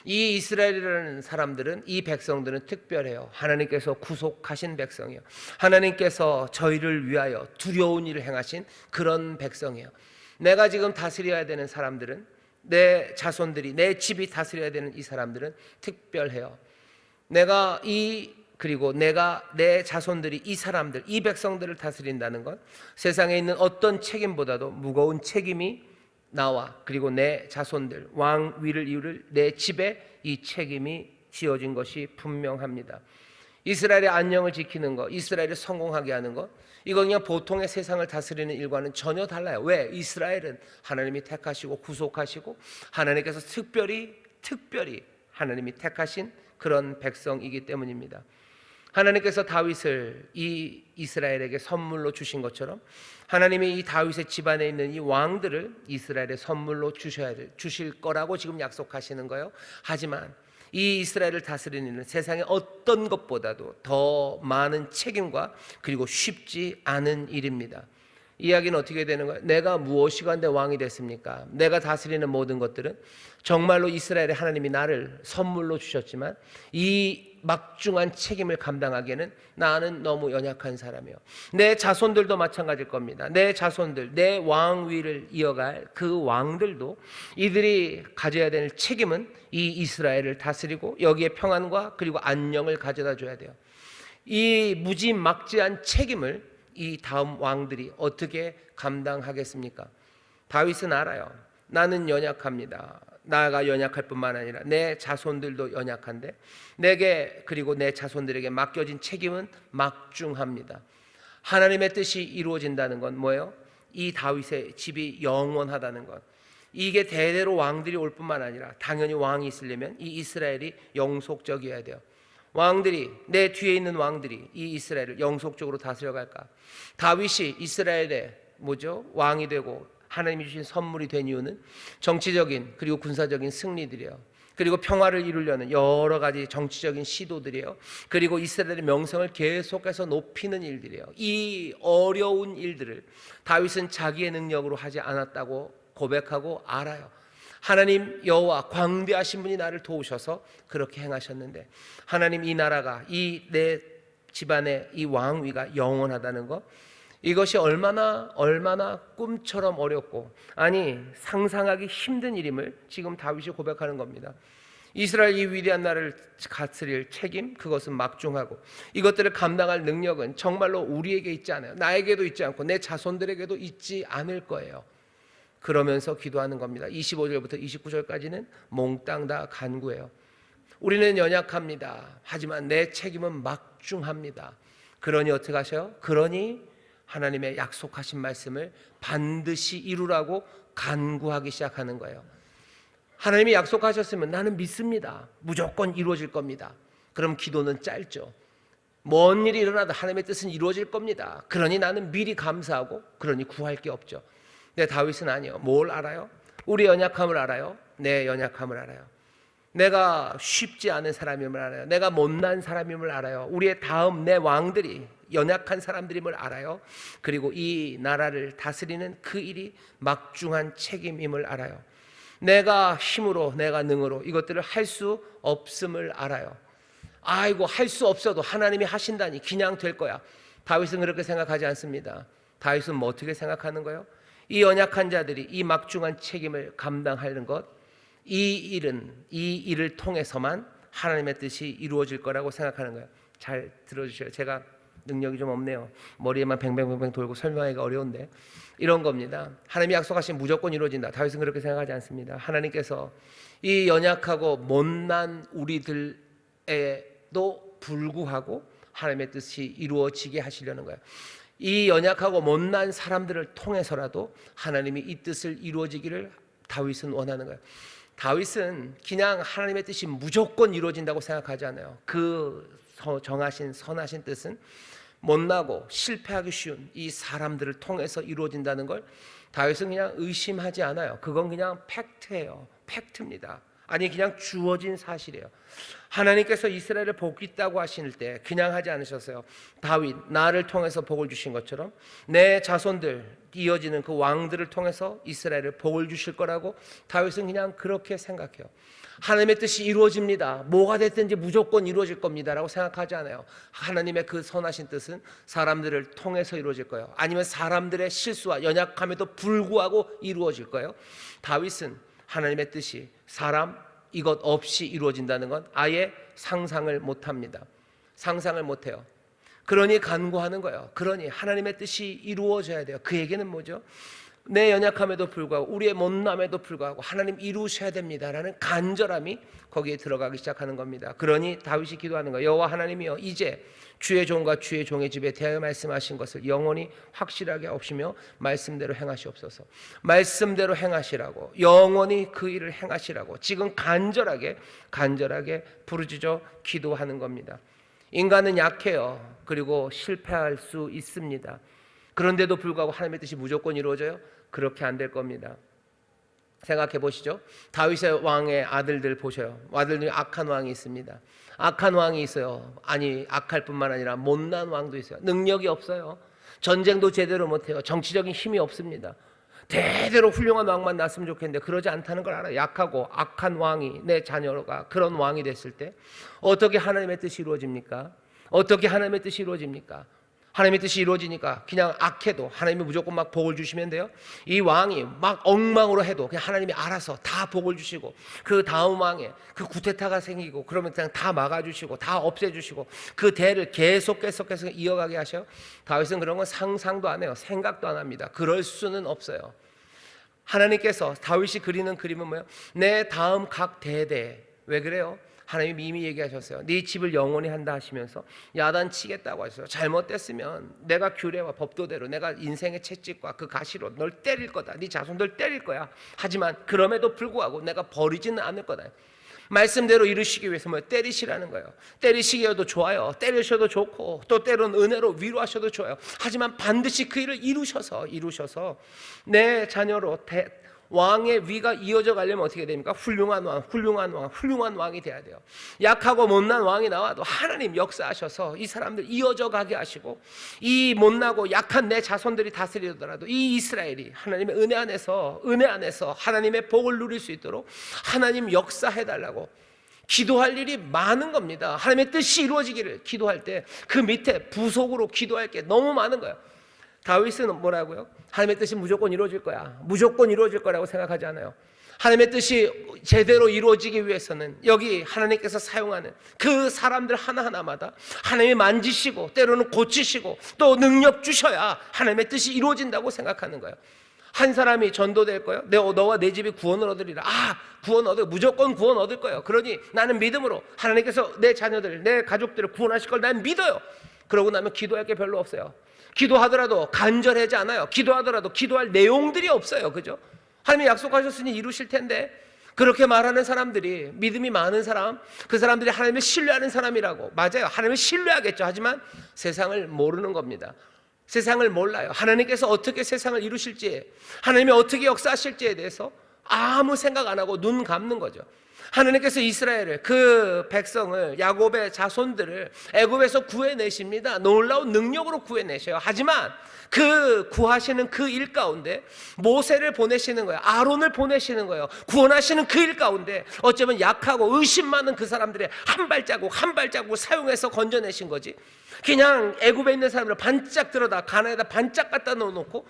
이 이스라엘이라는 사람들은, 이 백성들은 특별해요. 하나님께서 구속하신 백성이에요. 하나님께서 저희를 위하여 두려운 일을 행하신 그런 백성이에요. 내가 지금 다스려야 되는 사람들은, 내 자손들이, 내 집이 다스려야 되는 이 사람들은 특별해요. 그리고 내가, 내 자손들이, 이 사람들, 이 백성들을 다스린다는 건 세상에 있는 어떤 책임보다도 무거운 책임이 나와, 그리고 내 자손들, 왕 위를 이룰 내 집에 이 책임이 지어진 것이 분명합니다. 이스라엘의 안녕을 지키는 것, 이스라엘을 성공하게 하는 것, 이건 그냥 보통의 세상을 다스리는 일과는 전혀 달라요. 왜? 이스라엘은 하나님이 택하시고 구속하시고 하나님께서 특별히 하나님이 택하신 그런 백성이기 때문입니다. 하나님께서 다윗을 이 이스라엘에게 선물로 주신 것처럼 하나님이 이 다윗의 집안에 있는 이 왕들을 이스라엘에 선물로 주실 거라고 지금 약속하시는 거예요. 하지만 이 이스라엘을 다스리는 일은 세상의 어떤 것보다도 더 많은 책임과 그리고 쉽지 않은 일입니다. 이야기는 어떻게 되는 거예요? 내가 무엇이간데 왕이 됐습니까? 내가 다스리는 모든 것들은 정말로 이스라엘의 하나님이 나를 선물로 주셨지만 이 막중한 책임을 감당하기에는 나는 너무 연약한 사람이에요. 내 자손들도 마찬가지일 겁니다. 내 자손들, 내 왕위를 이어갈 그 왕들도 이들이 가져야 될 책임은 이 이스라엘을 다스리고 여기에 평안과 그리고 안녕을 가져다 줘야 돼요. 이 무지막지한 책임을 이 다음 왕들이 어떻게 감당하겠습니까? 다윗은 알아요. 나는 연약합니다. 나가 연약할 뿐만 아니라 내 자손들도 연약한데 내게, 그리고 내 자손들에게 맡겨진 책임은 막중합니다. 하나님의 뜻이 이루어진다는 건 뭐예요? 이 다윗의 집이 영원하다는 것. 이게 대대로 왕들이 올 뿐만 아니라 당연히 왕이 있으려면 이 이스라엘이 영속적이어야 돼요. 왕들이, 내 뒤에 있는 왕들이 이 이스라엘을 영속적으로 다스려갈까? 다윗이 이스라엘의 왕이 되고 하나님이 주신 선물이 된 이유는 정치적인 그리고 군사적인 승리들이에요. 그리고 평화를 이루려는 여러 가지 정치적인 시도들이에요. 그리고 이스라엘의 명성을 계속해서 높이는 일들이에요. 이 어려운 일들을 다윗은 자기의 능력으로 하지 않았다고 고백하고 알아요. 하나님 여호와, 광대하신 분이 나를 도우셔서 그렇게 행하셨는데, 하나님 이 나라가, 이 내 집안의 이 왕위가 영원하다는 것, 이것이 얼마나 꿈처럼 어렵고, 아니 상상하기 힘든 일임을 지금 다윗이 고백하는 겁니다. 이스라엘 이 위대한 나라를 다스릴 책임, 그것은 막중하고 이것들을 감당할 능력은 정말로 우리에게 있지 않아요. 나에게도 있지 않고 내 자손들에게도 있지 않을 거예요. 그러면서 기도하는 겁니다. 25절부터 29절까지는 몽땅 다 간구해요. 우리는 연약합니다. 하지만 내 책임은 막중합니다. 그러니 어떻게 하셔요? 그러니 하나님의 약속하신 말씀을 반드시 이루라고 간구하기 시작하는 거예요. 하나님이 약속하셨으면 나는 믿습니다. 무조건 이루어질 겁니다. 그럼 기도는 짧죠. 뭔 일이 일어나도 하나님의 뜻은 이루어질 겁니다. 그러니 나는 미리 감사하고 그러니 구할 게 없죠. 근데 다윗은 아니요. 뭘 알아요? 우리 연약함을 알아요. 내 연약함을 알아요. 내가 쉽지 않은 사람임을 알아요. 내가 못난 사람임을 알아요. 우리의 다음 내 왕들이 연약한 사람들임을 알아요. 그리고 이 나라를 다스리는 그 일이 막중한 책임임을 알아요. 내가 힘으로 내가 능으로 이것들을 할 수 없음을 알아요. 아이고 할 수 없어도 하나님이 하신다니 그냥 될 거야. 다윗은 그렇게 생각하지 않습니다. 다윗은 뭐 어떻게 생각하는 거예요? 이 연약한 자들이 이 막중한 책임을 감당하는 것, 이 일을 통해서만 하나님의 뜻이 이루어질 거라고 생각하는 거예요. 잘 들어주셔요. 제가 능력이 좀 없네요. 머리에만 뱅뱅뱅뱅 돌고 설명하기가 어려운데 이런 겁니다. 하나님이 약속하신 무조건 이루어진다. 다윗은 그렇게 생각하지 않습니다. 하나님께서 이 연약하고 못난 우리들에도 불구하고 하나님의 뜻이 이루어지게 하시려는 거예요. 이 연약하고 못난 사람들을 통해서라도 하나님이 이 뜻을 이루어지기를 다윗은 원하는 거예요. 다윗은 그냥 하나님의 뜻이 무조건 이루어진다고 생각하지 않아요. 그 정하신 선하신 뜻은 못나고 실패하기 쉬운 이 사람들을 통해서 이루어진다는 걸 다윗은 그냥 의심하지 않아요. 그건 그냥 팩트예요. 팩트입니다. 아니 그냥 주어진 사실이에요. 하나님께서 이스라엘을 복있다고 하실 때 그냥 하지 않으셨어요. 다윗 나를 통해서 복을 주신 것처럼 내 자손들 이어지는 그 왕들을 통해서 이스라엘을 복을 주실 거라고 다윗은 그냥 그렇게 생각해요. 하나님의 뜻이 이루어집니다. 뭐가 됐든지 무조건 이루어질 겁니다 라고 생각하지 않아요. 하나님의 그 선하신 뜻은 사람들을 통해서 이루어질 거예요. 아니면 사람들의 실수와 연약함에도 불구하고 이루어질 거예요. 다윗은 하나님의 뜻이 사람 이것 없이 이루어진다는 건 아예 상상을 못합니다. 상상을 못해요. 그러니 간구하는 거예요. 그러니 하나님의 뜻이 이루어져야 돼요. 그 얘기는 뭐죠? 내 연약함에도 불구하고 우리의 못남에도 불구하고 하나님 이루셔야 됩니다라는 간절함이 거기에 들어가기 시작하는 겁니다. 그러니 다윗이 기도하는 거예요. 여호와 하나님이여 이제 주의 종과 주의 종의 집에 대하여 말씀하신 것을 영원히 확실하게 없이며 말씀대로 행하시옵소서. 말씀대로 행하시라고 영원히 그 일을 행하시라고 지금 간절하게 부르짖어 기도하는 겁니다. 인간은 약해요. 그리고 실패할 수 있습니다. 그런데도 불구하고 하나님의 뜻이 무조건 이루어져요? 그렇게 안 될 겁니다. 생각해 보시죠. 다윗의 왕의 아들들 보셔요. 아들 중에 악한 왕이 있습니다. 악한 왕이 있어요. 아니 악할 뿐만 아니라 못난 왕도 있어요. 능력이 없어요. 전쟁도 제대로 못해요. 정치적인 힘이 없습니다. 대대로 훌륭한 왕만 났으면 좋겠는데 그러지 않다는 걸 알아요. 약하고 악한 왕이 내 자녀가 그런 왕이 됐을 때 어떻게 하나님의 뜻이 이루어집니까? 어떻게 하나님의 뜻이 이루어집니까? 하나님의 뜻이 이루어지니까 그냥 악해도 하나님이 무조건 막 복을 주시면 돼요. 이 왕이 막 엉망으로 해도 그냥 하나님이 알아서 다 복을 주시고 그 다음 왕에 그 구테타가 생기고 그러면 그냥 다 막아주시고 다 없애주시고 그 대를 계속해서 이어가게 하셔요. 다윗은 그런 건 상상도 안 해요. 생각도 안 합니다. 그럴 수는 없어요. 하나님께서 다윗이 그리는 그림은 뭐예요? 내 다음 각 대대. 왜 그래요? 하나님이 이미 얘기하셨어요. 네 집을 영원히 한다 하시면서 야단치겠다고 하셨어요. 잘못됐으면 내가 규례와 법도대로 내가 인생의 채찍과 그 가시로 널 때릴 거다. 네 자손들 때릴 거야. 하지만 그럼에도 불구하고 내가 버리지는 않을 거다. 말씀대로 이루시기 위해서 뭐 때리시라는 거예요. 때리시기도 좋아요. 때리셔도 좋고 또 때로는 은혜로 위로하셔도 좋아요. 하지만 반드시 그 일을 이루셔서 내 자녀로 왕의 위가 이어져 가려면 어떻게 됩니까? 훌륭한 왕이 돼야 돼요. 약하고 못난 왕이 나와도 하나님 역사하셔서 이 사람들 이어져 가게 하시고 이 못나고 약한 내 자손들이 다스리더라도 이 이스라엘이 하나님의 은혜 안에서 하나님의 복을 누릴 수 있도록 하나님 역사해달라고 기도할 일이 많은 겁니다. 하나님의 뜻이 이루어지기를 기도할 때 그 밑에 부속으로 기도할 게 너무 많은 거예요. 다윗은 뭐라고요? 하나님의 뜻이 무조건 이루어질 거야. 무조건 이루어질 거라고 생각하지 않아요. 하나님의 뜻이 제대로 이루어지기 위해서는 여기 하나님께서 사용하는 그 사람들 하나하나마다 하나님이 만지시고 때로는 고치시고 또 능력 주셔야 하나님의 뜻이 이루어진다고 생각하는 거예요. 한 사람이 전도될 거예요. 너와 내 집이 구원을 얻으리라. 무조건 구원 얻을 거예요. 그러니 나는 믿음으로 하나님께서 내 자녀들, 내 가족들을 구원하실 걸 난 믿어요. 그러고 나면 기도할 게 별로 없어요. 기도하더라도 간절하지 않아요. 기도하더라도 기도할 내용들이 없어요. 그죠? 하나님이 약속하셨으니 이루실 텐데 그렇게 말하는 사람들이, 믿음이 많은 사람, 그 사람들이 하나님을 신뢰하는 사람이라고. 맞아요, 하나님을 신뢰하겠죠. 하지만 세상을 모르는 겁니다. 세상을 몰라요. 하나님께서 어떻게 세상을 이루실지, 하나님이 어떻게 역사하실지에 대해서 아무 생각 안 하고 눈 감는 거죠. 하나님께서 이스라엘을, 그 백성을, 야곱의 자손들을 애굽에서 구해내십니다. 놀라운 능력으로 구해내셔요. 하지만 그 구하시는 그 일 가운데 모세를 보내시는 거예요. 아론을 보내시는 거예요. 구원하시는 그 일 가운데 어쩌면 약하고 의심 많은 그 사람들의 한 발자국 한 발자국을 사용해서 건져내신 거지. 그냥 애굽에 있는 사람을 반짝 들어다 가나에다 반짝 갖다 넣어놓고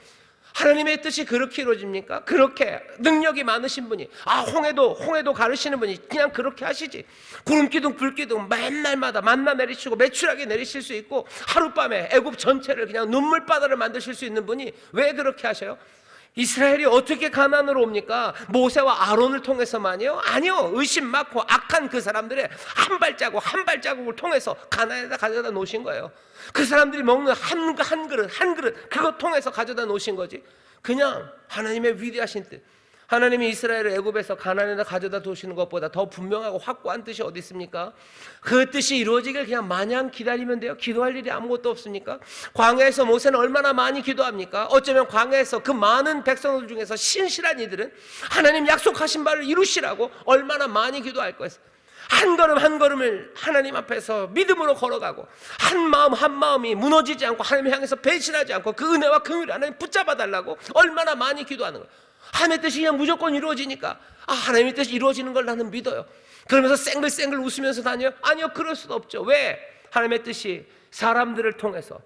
하나님의 뜻이 그렇게 이루어집니까? 그렇게 능력이 많으신 분이, 홍해도 가르시는 분이 그냥 그렇게 하시지. 구름기둥 불기둥 맨날마다 만나 내리시고 매출하게 내리실 수 있고 하룻밤에 애굽 전체를 그냥 눈물바다를 만드실 수 있는 분이 왜 그렇게 하셔요? 이스라엘이 어떻게 가나안으로 옵니까? 모세와 아론을 통해서만요? 아니요. 의심 많고 악한 그 사람들의 한 발자국 한 발자국을 통해서 가나안에다 가져다 놓으신 거예요. 그 사람들이 먹는 한 그릇 그것 통해서 가져다 놓으신 거지. 그냥 하나님의 위대하신 뜻, 하나님이 이스라엘을 애굽에서 가나안에다 가져다 두시는 것보다 더 분명하고 확고한 뜻이 어디 있습니까? 그 뜻이 이루어지길 그냥 마냥 기다리면 돼요. 기도할 일이 아무것도 없습니까? 광야에서 모세는 얼마나 많이 기도합니까? 어쩌면 광야에서 그 많은 백성들 중에서 신실한 이들은 하나님 약속하신 바를 이루시라고 얼마나 많이 기도할 거예요. 한 걸음 한 걸음을 하나님 앞에서 믿음으로 걸어가고 한 마음 한 마음이 무너지지 않고 하나님 향해서 배신하지 않고 그 은혜와 긍휼을 하나님 붙잡아 달라고 얼마나 많이 기도하는 거예요. 하나님의 뜻이 그냥 무조건 이루어지니까 하나님의 뜻이 이루어지는 걸 나는 믿어요. 그러면서 쌩글쌩글 웃으면서 다녀요? 아니요, 그럴 수도 없죠. 왜? 하나님의 뜻이 사람들을 통해서,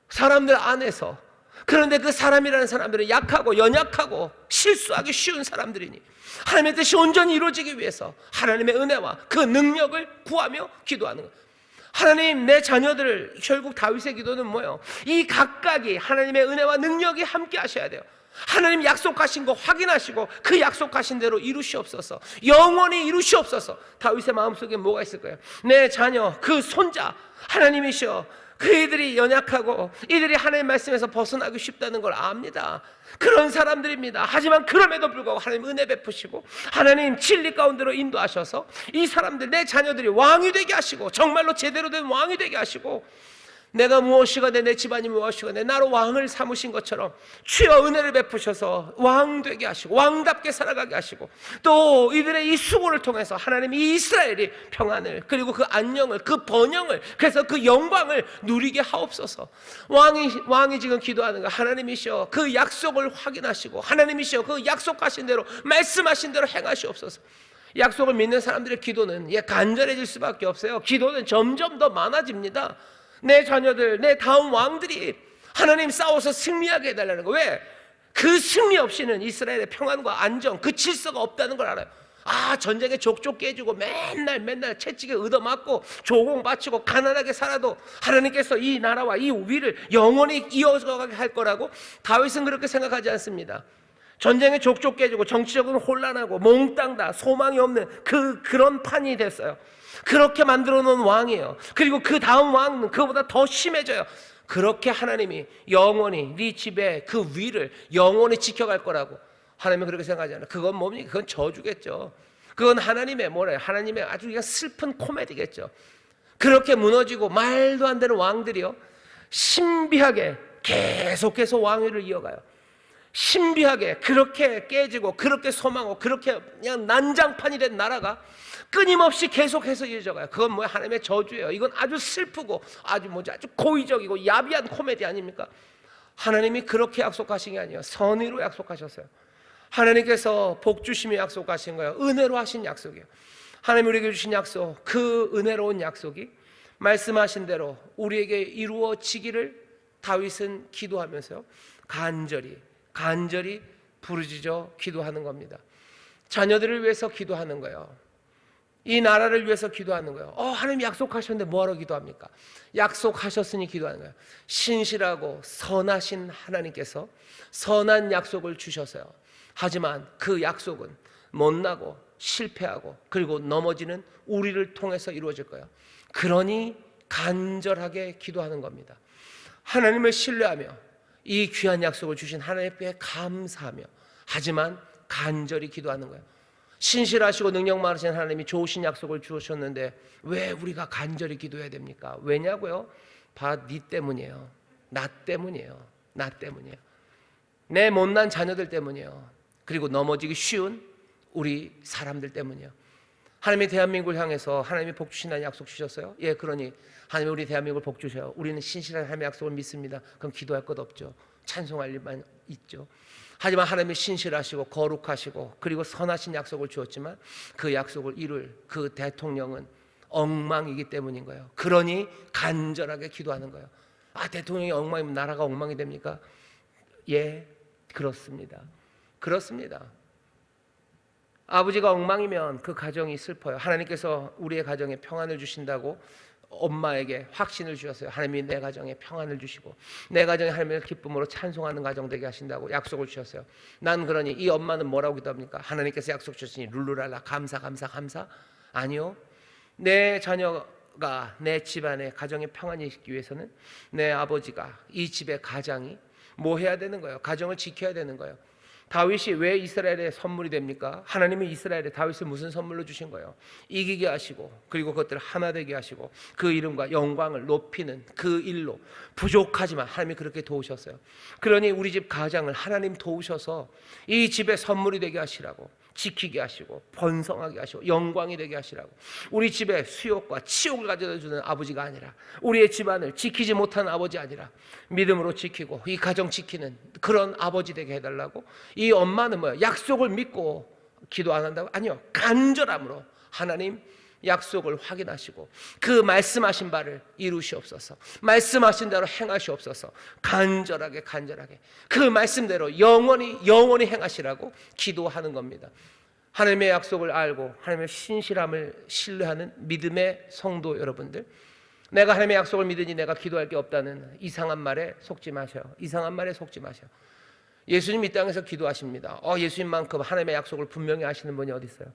사람들 안에서, 그런데 그 사람이라는 사람들은 약하고 연약하고 실수하기 쉬운 사람들이니 하나님의 뜻이 온전히 이루어지기 위해서 하나님의 은혜와 그 능력을 구하며 기도하는 거예요. 하나님, 내 자녀들을, 결국 다윗의 기도는 뭐예요? 이 각각이 하나님의 은혜와 능력이 함께 하셔야 돼요. 하나님 약속하신 거 확인하시고 그 약속하신 대로 이루시옵소서. 영원히 이루시옵소서. 다윗의 마음속에 뭐가 있을 거예요? 내 자녀, 그 손자 하나님이시여, 그이들이 연약하고 이들이 하나님 말씀에서 벗어나기 쉽다는 걸 압니다. 그런 사람들입니다. 하지만 그럼에도 불구하고 하나님 은혜 베푸시고 하나님 진리 가운데로 인도하셔서 이 사람들, 내 자녀들이 왕이 되게 하시고 정말로 제대로 된 왕이 되게 하시고, 내가 무엇이거든 내 집안이 무엇이거든 나로 왕을 삼으신 것처럼 주여 은혜를 베푸셔서 왕 되게 하시고 왕답게 살아가게 하시고, 또 이들의 이 수고를 통해서 하나님 이 이스라엘이 평안을, 그리고 그 안녕을, 그 번영을, 그래서 그 영광을 누리게 하옵소서. 왕이 지금 기도하는 거, 하나님이시여 그 약속을 확인하시고 하나님이시여 그 약속하신 대로 말씀하신 대로 행하시옵소서. 약속을 믿는 사람들의 기도는 간절해질 수밖에 없어요. 기도는 점점 더 많아집니다. 내 자녀들, 내 다음 왕들이 하나님 싸워서 승리하게 해달라는 거. 왜? 그 승리 없이는 이스라엘의 평안과 안정, 그 질서가 없다는 걸 알아요. 전쟁에 족족 깨지고 맨날 채찍에 얻어맞고 조공 바치고 가난하게 살아도 하나님께서 이 나라와 이 위를 영원히 이어가게 할 거라고 다윗은 그렇게 생각하지 않습니다. 전쟁에 족족 깨지고 정치적으로 혼란하고 몽땅 다 소망이 없는 그런 판이 됐어요. 그렇게 만들어 놓은 왕이에요. 그리고 그 다음 왕은 그보다 더 심해져요. 그렇게 하나님이 영원히 네 집의 그 위를 영원히 지켜갈 거라고 하나님은 그렇게 생각하지 않아요. 그건 뭡니까? 그건 저주겠죠. 그건 하나님의 하나님의 아주 그냥 슬픈 코미디겠죠. 그렇게 무너지고 말도 안 되는 왕들이요, 신비하게 계속해서 왕위를 이어가요. 신비하게 그렇게 깨지고 그렇게 소망하고 그렇게 그냥 난장판이 된 나라가 끊임없이 계속해서 이어져가요. 그건 하나님의 저주예요. 이건 아주 슬프고 아주 고의적이고 야비한 코미디 아닙니까? 하나님이 그렇게 약속하신 게 아니에요. 선의로 약속하셨어요. 하나님께서 복 주심이 약속하신 거예요. 은혜로 하신 약속이에요. 하나님 우리에게 주신 약속, 그 은혜로운 약속이 말씀하신 대로 우리에게 이루어지기를 다윗은 기도하면서요, 간절히 부르짖어 기도하는 겁니다. 자녀들을 위해서 기도하는 거예요. 이 나라를 위해서 기도하는 거예요. 하나님 약속하셨는데 뭐하러 기도합니까? 약속하셨으니 기도하는 거예요. 신실하고 선하신 하나님께서 선한 약속을 주셔서요, 하지만 그 약속은 못나고 실패하고 그리고 넘어지는 우리를 통해서 이루어질 거예요. 그러니 간절하게 기도하는 겁니다. 하나님을 신뢰하며 이 귀한 약속을 주신 하나님께 감사하며, 하지만 간절히 기도하는 거예요. 신실하시고 능력 많으신 하나님이 좋으신 약속을 주셨는데 왜 우리가 간절히 기도해야 됩니까? 왜냐고요? 바로 네 때문이에요. 나 때문이에요. 나 때문이에요. 내 못난 자녀들 때문이에요. 그리고 넘어지기 쉬운 우리 사람들 때문이에요. 하나님이 대한민국을 향해서 하나님이 복 주신다는 약속 주셨어요? 예, 그러니 하나님이 우리 대한민국을 복 주셔요. 우리는 신실한 하나님의 약속을 믿습니다. 그럼 기도할 것 없죠. 찬송할 일만 있죠. 하지만 하나님이 신실하시고 거룩하시고 그리고 선하신 약속을 주었지만 그 약속을 이룰 그 대통령은 엉망이기 때문인 거예요. 그러니 간절하게 기도하는 거예요. 아, 대통령이 엉망이면 나라가 엉망이 됩니까? 예, 그렇습니다. 그렇습니다. 아버지가 엉망이면 그 가정이 슬퍼요. 하나님께서 우리의 가정에 평안을 주신다고 엄마에게 확신을 주셨어요. 하나님이 내 가정에 평안을 주시고 내 가정에 하나님을 기쁨으로 찬송하는 가정 되게 하신다고 약속을 주셨어요. 난 그러니 이 엄마는 뭐라고 기도합니까? 하나님께서 약속 주셨으니 룰루랄라 감사 감사 감사? 아니요. 내 자녀가 내 집안에 가정에 평안이 있기 위해서는 내 아버지가 이 집의 가장이 뭐 해야 되는 거예요? 가정을 지켜야 되는 거예요. 다윗이 왜 이스라엘의 선물이 됩니까? 하나님이 이스라엘에 다윗을 무슨 선물로 주신 거예요? 이기게 하시고 그리고 그것들을 하나 되게 하시고 그 이름과 영광을 높이는 그 일로 부족하지만 하나님이 그렇게 도우셨어요. 그러니 우리 집 가장을 하나님 도우셔서 이 집의 선물이 되게 하시라고, 지키게 하시고 번성하게 하시고 영광이 되게 하시라고. 우리 집에 수욕과 치욕을 가져다 주는 아버지가 아니라, 우리의 집안을 지키지 못하는 아버지 아니라 믿음으로 지키고 이 가정 지키는 그런 아버지 되게 해달라고. 이 엄마는 뭐야? 약속을 믿고 기도 안 한다고? 아니요, 간절함으로 하나님 약속을 확인하시고 그 말씀하신 바를 이루시옵소서, 말씀하신 대로 행하시옵소서. 간절하게 그 말씀대로 영원히 행하시라고 기도하는 겁니다. 하나님의 약속을 알고 하나님의 신실함을 신뢰하는 믿음의 성도 여러분들, 내가 하나님의 약속을 믿으니 내가 기도할 게 없다는 이상한 말에 속지 마셔요. 이상한 말에 속지 마셔요. 예수님 이 땅에서 기도하십니다. 예수님만큼 하나님의 약속을 분명히 아시는 분이 어디 있어요?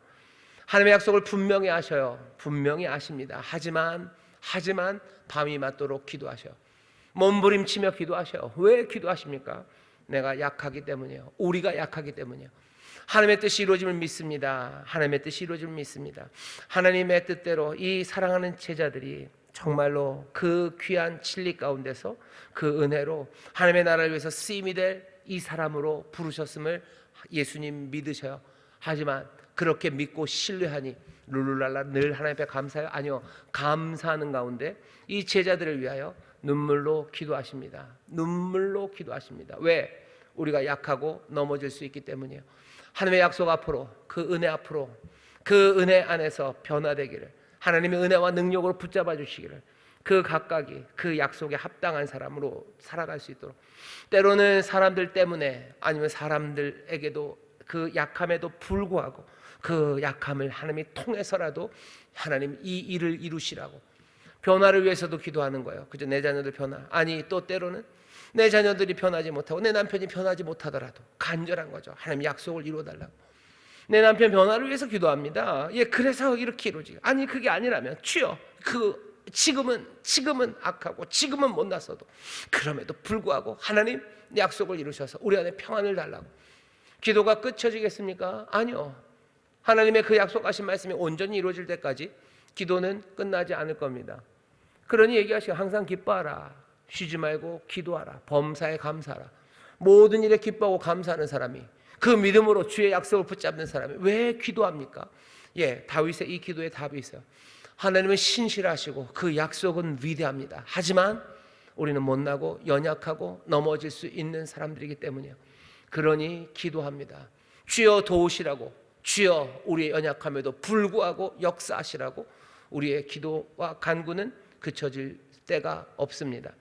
하나님의 약속을 분명히 아셔요. 분명히 아십니다. 하지만 밤이 맞도록 기도하셔요. 몸부림치며 기도하셔요. 왜 기도하십니까? 내가 약하기 때문이에요. 우리가 약하기 때문이에요. 하나님의 뜻이 이루어짐을 믿습니다. 하나님의 뜻이 이루어짐을 믿습니다. 하나님의 뜻대로 이 사랑하는 제자들이 정말로 그 귀한 진리 가운데서 그 은혜로 하나님의 나라를 위해서 쓰임이 될 이 사람으로 부르셨음을 예수님 믿으셔요. 하지만 그렇게 믿고 신뢰하니 룰루랄라 늘 하나님 앞에 감사해요? 아니요, 감사하는 가운데 이 제자들을 위하여 눈물로 기도하십니다. 눈물로 기도하십니다. 왜? 우리가 약하고 넘어질 수 있기 때문이에요. 하나님의 약속 앞으로, 그 은혜 앞으로, 그 은혜 안에서 변화되기를, 하나님의 은혜와 능력으로 붙잡아 주시기를, 그 각각이 그 약속에 합당한 사람으로 살아갈 수 있도록. 때로는 사람들 때문에, 아니면 사람들에게도 그 약함에도 불구하고 그 약함을 하나님이 통해서라도 하나님 이 일을 이루시라고 변화를 위해서도 기도하는 거예요. 그죠? 내 자녀들 변화. 아니, 또 때로는 내 자녀들이 변하지 못하고 내 남편이 변하지 못하더라도 간절한 거죠. 하나님 약속을 이루어달라고. 내 남편 변화를 위해서 기도합니다. 예, 그래서 이렇게 이루어지고. 아니, 그게 아니라면 주여, 지금은 악하고 지금은 못났어도 그럼에도 불구하고 하나님 약속을 이루셔서 우리 안에 평안을 달라고. 기도가 끝쳐지겠습니까? 아니요. 하나님의 그 약속하신 말씀이 온전히 이루어질 때까지 기도는 끝나지 않을 겁니다. 그러니 얘기하시고 항상 기뻐하라, 쉬지 말고 기도하라, 범사에 감사하라. 모든 일에 기뻐하고 감사하는 사람이, 그 믿음으로 주의 약속을 붙잡는 사람이 왜 기도합니까? 예, 다윗의 이 기도에 답이 있어요. 하나님은 신실하시고 그 약속은 위대합니다. 하지만 우리는 못나고 연약하고 넘어질 수 있는 사람들이기 때문이에요. 그러니 기도합니다. 주여 도우시라고, 주여 우리의 연약함에도 불구하고 역사하시라고. 우리의 기도와 간구는 그쳐질 때가 없습니다.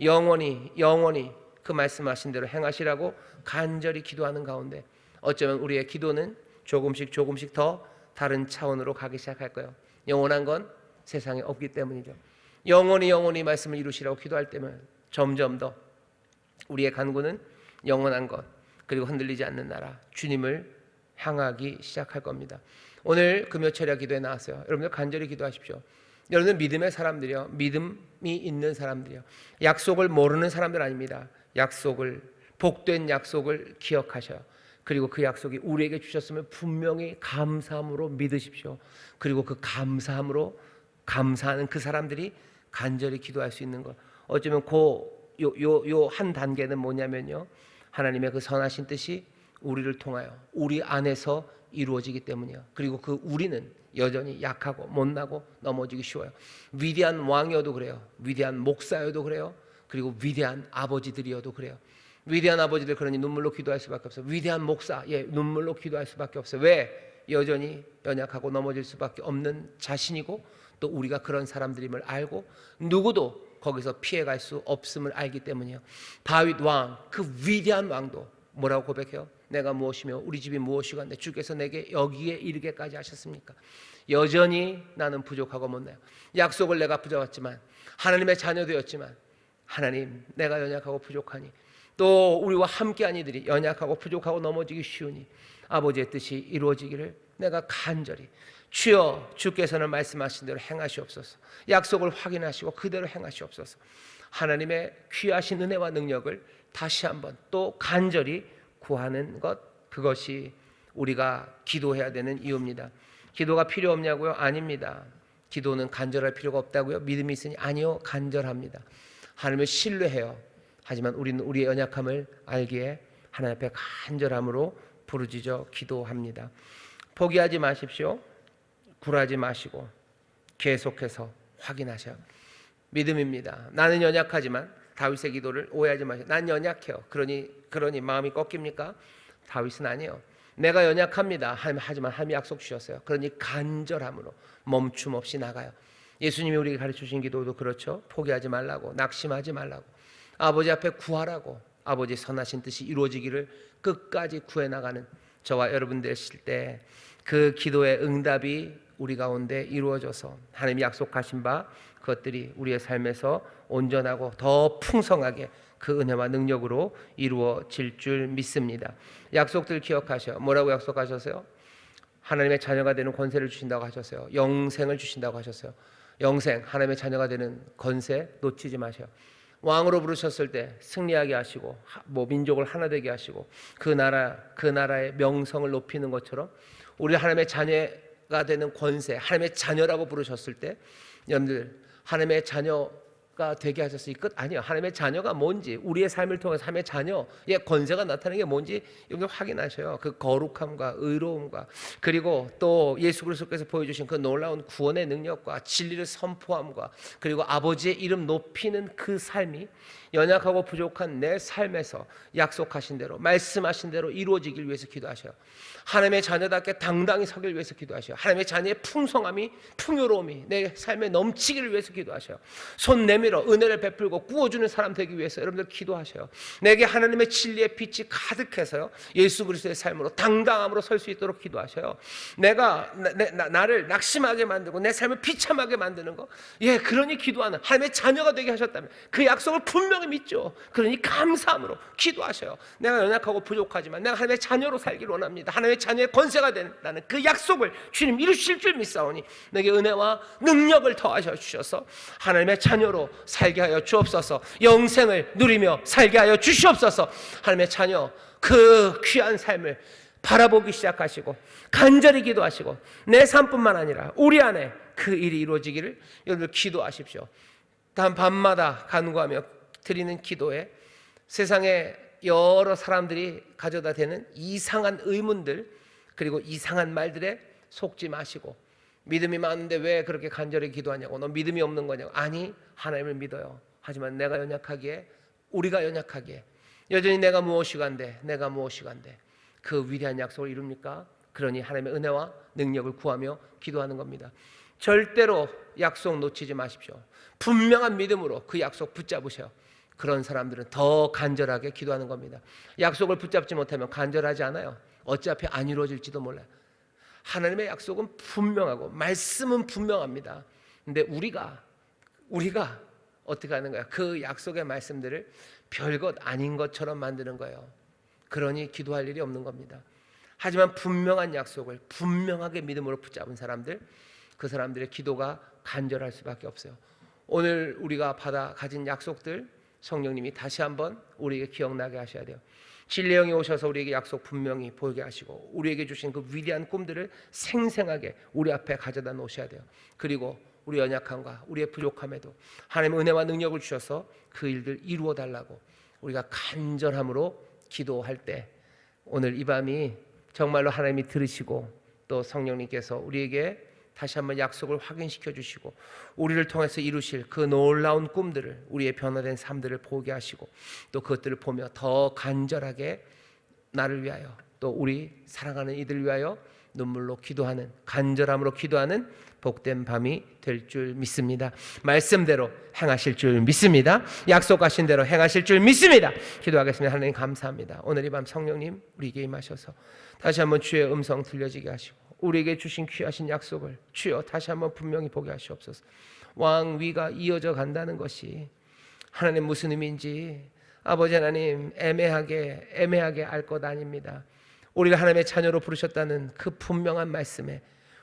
영원히 그 말씀하신 대로 행하시라고 간절히 기도하는 가운데 어쩌면 우리의 기도는 조금씩 더 다른 차원으로 가기 시작할 거예요. 영원한 건 세상에 없기 때문이죠. 영원히 말씀을 이루시라고 기도할 때면 점점 더 우리의 간구는 영원한 것, 그리고 흔들리지 않는 나라 주님을 향하기 시작할 겁니다. 오늘 금요철야 기도에 나왔어요. 여러분들 간절히 기도하십시오. 여러분들 믿음의 사람들이요, 믿음이 있는 사람들이요, 약속을 모르는 사람들 아닙니다. 복된 약속을 기억하셔요. 그리고 그 약속이 우리에게 주셨으면 분명히 감사함으로 믿으십시오. 그리고 그 감사함으로 감사하는 그 사람들이 간절히 기도할 수 있는 것. 어쩌면 요 한 단계는 뭐냐면요, 하나님의 그 선하신 뜻이 우리를 통하여 우리 안에서 이루어지기 때문이요. 그리고 그 우리는 여전히 약하고 못나고 넘어지기 쉬워요. 위대한 왕이어도 그래요. 위대한 목사여도 그래요. 그리고 위대한 아버지들이어도 그래요. 위대한 아버지들 그러니 눈물로 기도할 수밖에 없어요. 위대한 목사, 눈물로 기도할 수밖에 없어요. 왜? 여전히 연약하고 넘어질 수밖에 없는 자신이고, 또 우리가 그런 사람들임을 알고 누구도 거기서 피해갈 수 없음을 알기 때문이에요. 다윗 왕, 그 위대한 왕도 뭐라고 고백해요? 내가 무엇이며 우리 집이 무엇이간데 주께서 내게 여기에 이르게까지 하셨습니까? 여전히 나는 부족하고 못나요. 약속을 내가 붙잡았지만, 하나님의 자녀되었지만, 하나님 내가 연약하고 부족하니, 또 우리와 함께한 이들이 연약하고 부족하고 넘어지기 쉬우니 아버지의 뜻이 이루어지기를 내가 간절히, 주여 주께서는 말씀하신 대로 행하시옵소서. 약속을 확인하시고 그대로 행하시옵소서. 하나님의 귀하신 은혜와 능력을 다시 한번 또 간절히 구하는 것, 그것이 우리가 기도해야 되는 이유입니다. 기도가 필요 없냐고요? 아닙니다. 기도는 간절할 필요가 없다고요? 믿음이 있으니 아니요, 간절합니다. 하나님을 신뢰해요. 하지만 우리는 우리의 연약함을 알기에 하나님 앞에 간절함으로 부르짖어 기도합니다. 포기하지 마십시오. 굴하지 마시고 계속해서 확인하셔요. 믿음입니다. 나는 연약하지만, 다윗의 기도를 오해하지 마세요. 난 연약해요. 그러니 마음이 꺾입니까? 다윗은 아니에요. 내가 연약합니다. 하지만 하나님이 약속 주셨어요. 그러니 간절함으로 멈춤 없이 나가요. 예수님이 우리에게 가르쳐주신 기도도 그렇죠. 포기하지 말라고, 낙심하지 말라고, 아버지 앞에 구하라고, 아버지의 선하신 뜻이 이루어지기를 끝까지 구해나가는 저와 여러분 되실 때 그 기도의 응답이 우리 가운데 이루어져서 하나님이 약속하신 바 그것들이 우리의 삶에서 온전하고 더 풍성하게 그 은혜와 능력으로 이루어질 줄 믿습니다. 약속들 기억하셔요. 뭐라고 약속하셨어요? 하나님의 자녀가 되는 권세를 주신다고 하셨어요. 영생을 주신다고 하셨어요. 영생, 하나님의 자녀가 되는 권세 놓치지 마세요. 왕으로 부르셨을 때 승리하게 하시고, 민족을 하나 되게 하시고, 그 나라의 명성을 높이는 것처럼 우리 하나님의 자녀가 되는 권세, 하나님의 자녀라고 부르셨을 때, 여러분들 하나님의 자녀가 되게 하셨으니 끝 아니에요. 하나님의 자녀가 뭔지, 우리의 삶을 통해서 하나님의 자녀의 권세가 나타나는 게 뭔지 여러분들 확인하셔요. 그 거룩함과 의로움과, 그리고 또 예수 그리스도께서 보여주신 그 놀라운 구원의 능력과 진리를 선포함과, 그리고 아버지의 이름 높이는 그 삶이 연약하고 부족한 내 삶에서 약속하신 대로, 말씀하신 대로 이루어지길 위해서 기도하셔요. 하나님의 자녀답게 당당히 서길 위해서 기도하셔요. 하나님의 자녀의 풍성함이, 풍요로움이 내 삶에 넘치기를 위해서 기도하셔요. 손 내밀어 은혜를 베풀고 구워주는 사람 되기 위해서 여러분들 기도하셔요. 내게 하나님의 진리의 빛이 가득해서요, 예수 그리스도의 삶으로 당당함으로 설 수 있도록 기도하셔요. 나를 낙심하게 만들고 내 삶을 비참하게 만드는 거, 그러니 기도하는 하나님의 자녀가 되게 하셨다면 그 약속을 분명히 믿죠. 그러니 감사함으로 기도하셔요. 내가 연약하고 부족하지만 내가 하나님의 자녀로 살기를 원합니다. 하나님의 자녀의 권세가 된다는 그 약속을 주님 이루실 줄 믿사오니 내게 은혜와 능력을 더하셔 주셔서 하나님의 자녀로 살게 하여 주옵소서. 영생을 누리며 살게 하여 주시옵소서. 하나님의 자녀 그 귀한 삶을 바라보기 시작하시고 간절히 기도하시고, 내 삶뿐만 아니라 우리 안에 그 일이 이루어지기를 여러분들 기도하십시오. 단 밤마다 간구하며 드리는 기도에 세상에 여러 사람들이 가져다 대는 이상한 의문들, 그리고 이상한 말들에 속지 마시고, 믿음이 많은데 왜 그렇게 간절히 기도하냐고, 너 믿음이 없는 거냐고. 아니, 하나님을 믿어요. 하지만 내가 연약하기에, 우리가 연약하기에 여전히 내가 무엇이간데 그 위대한 약속을 이룹니까? 그러니 하나님의 은혜와 능력을 구하며 기도하는 겁니다. 절대로 약속 놓치지 마십시오. 분명한 믿음으로 그 약속 붙잡으셔요. 그런 사람들은 더 간절하게 기도하는 겁니다. 약속을 붙잡지 못하면 간절하지 않아요. 어차피 안 이루어질지도 몰라요. 하나님의 약속은 분명하고 말씀은 분명합니다. 근데 우리가 어떻게 하는 거야? 그 약속의 말씀들을 별것 아닌 것처럼 만드는 거예요. 그러니 기도할 일이 없는 겁니다. 하지만 분명한 약속을 분명하게 믿음으로 붙잡은 사람들, 그 사람들의 기도가 간절할 수밖에 없어요. 오늘 우리가 가진 약속들 성령님이 다시 한번 우리에게 기억나게 하셔야 돼요. 진리의 영이 오셔서 우리에게 약속 분명히 보이게 하시고 우리에게 주신 그 위대한 꿈들을 생생하게 우리 앞에 가져다 놓으셔야 돼요. 그리고 우리 연약함과 우리의 부족함에도 하나님의 은혜와 능력을 주셔서 그 일들 이루어 달라고 우리가 간절함으로 기도할 때 오늘 이 밤이 정말로 하나님이 들으시고 또 성령님께서 우리에게 다시 한번 약속을 확인시켜 주시고 우리를 통해서 이루실 그 놀라운 꿈들을 우리의 변화된 삶들을 보게 하시고 또 그것들을 보며 더 간절하게 나를 위하여 또 우리 사랑하는 이들을 위하여 눈물로 기도하는 간절함으로 기도하는 복된 밤이 될 줄 믿습니다. 말씀대로 행하실 줄 믿습니다. 약속하신 대로 행하실 줄 믿습니다. 기도하겠습니다. 하나님 감사합니다. 오늘 이 밤 성령님 우리에게 임하셔서 다시 한번 주의 음성 들려지게 하시고 우리에게 주신 귀하신 약속을 주여 다시 한번 분명히 보게 하시옵소서. 왕위가 이어져 간다는 것이 하나님 무슨 의미인지 아버지 하나님 애매하게 알 것 아닙니다. 우리가 하나님의 자녀로 부르셨다는 그 분명한 말씀에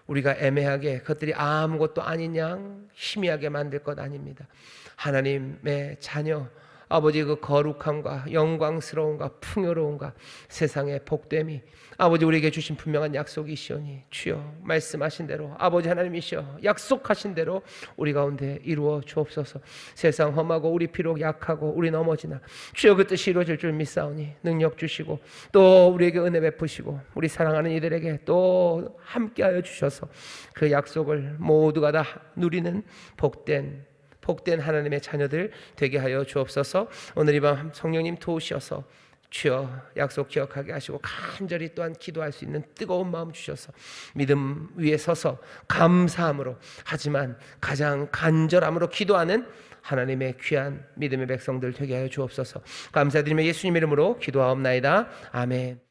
우리가 애매하게 그것들이 아무것도 아닌 양 희미하게 만들 것 아닙니다. 하나님의 자녀 아버지 그 거룩함과 영광스러움과 풍요로움과 세상의 복됨이 아버지 우리에게 주신 분명한 약속이시오니 주여 말씀하신 대로 아버지 하나님이시여 약속하신 대로 우리 가운데 이루어 주옵소서. 세상 험하고 우리 비록 약하고 우리 넘어지나 주여 그 뜻이 이루어질 줄 믿사오니 능력 주시고 또 우리에게 은혜 베푸시고 우리 사랑하는 이들에게 또 함께하여 주셔서 그 약속을 모두가 다 누리는 복된 하나님의 자녀들 되게 하여 주옵소서. 오늘 이 밤 성령님 도우셔서 주여 약속 기억하게 하시고 간절히 또한 기도할 수 있는 뜨거운 마음 주셔서 믿음 위에 서서 감사함으로 하지만 가장 간절함으로 기도하는 하나님의 귀한 믿음의 백성들 되게 하여 주옵소서. 감사드리며 예수님 이름으로 기도하옵나이다. 아멘.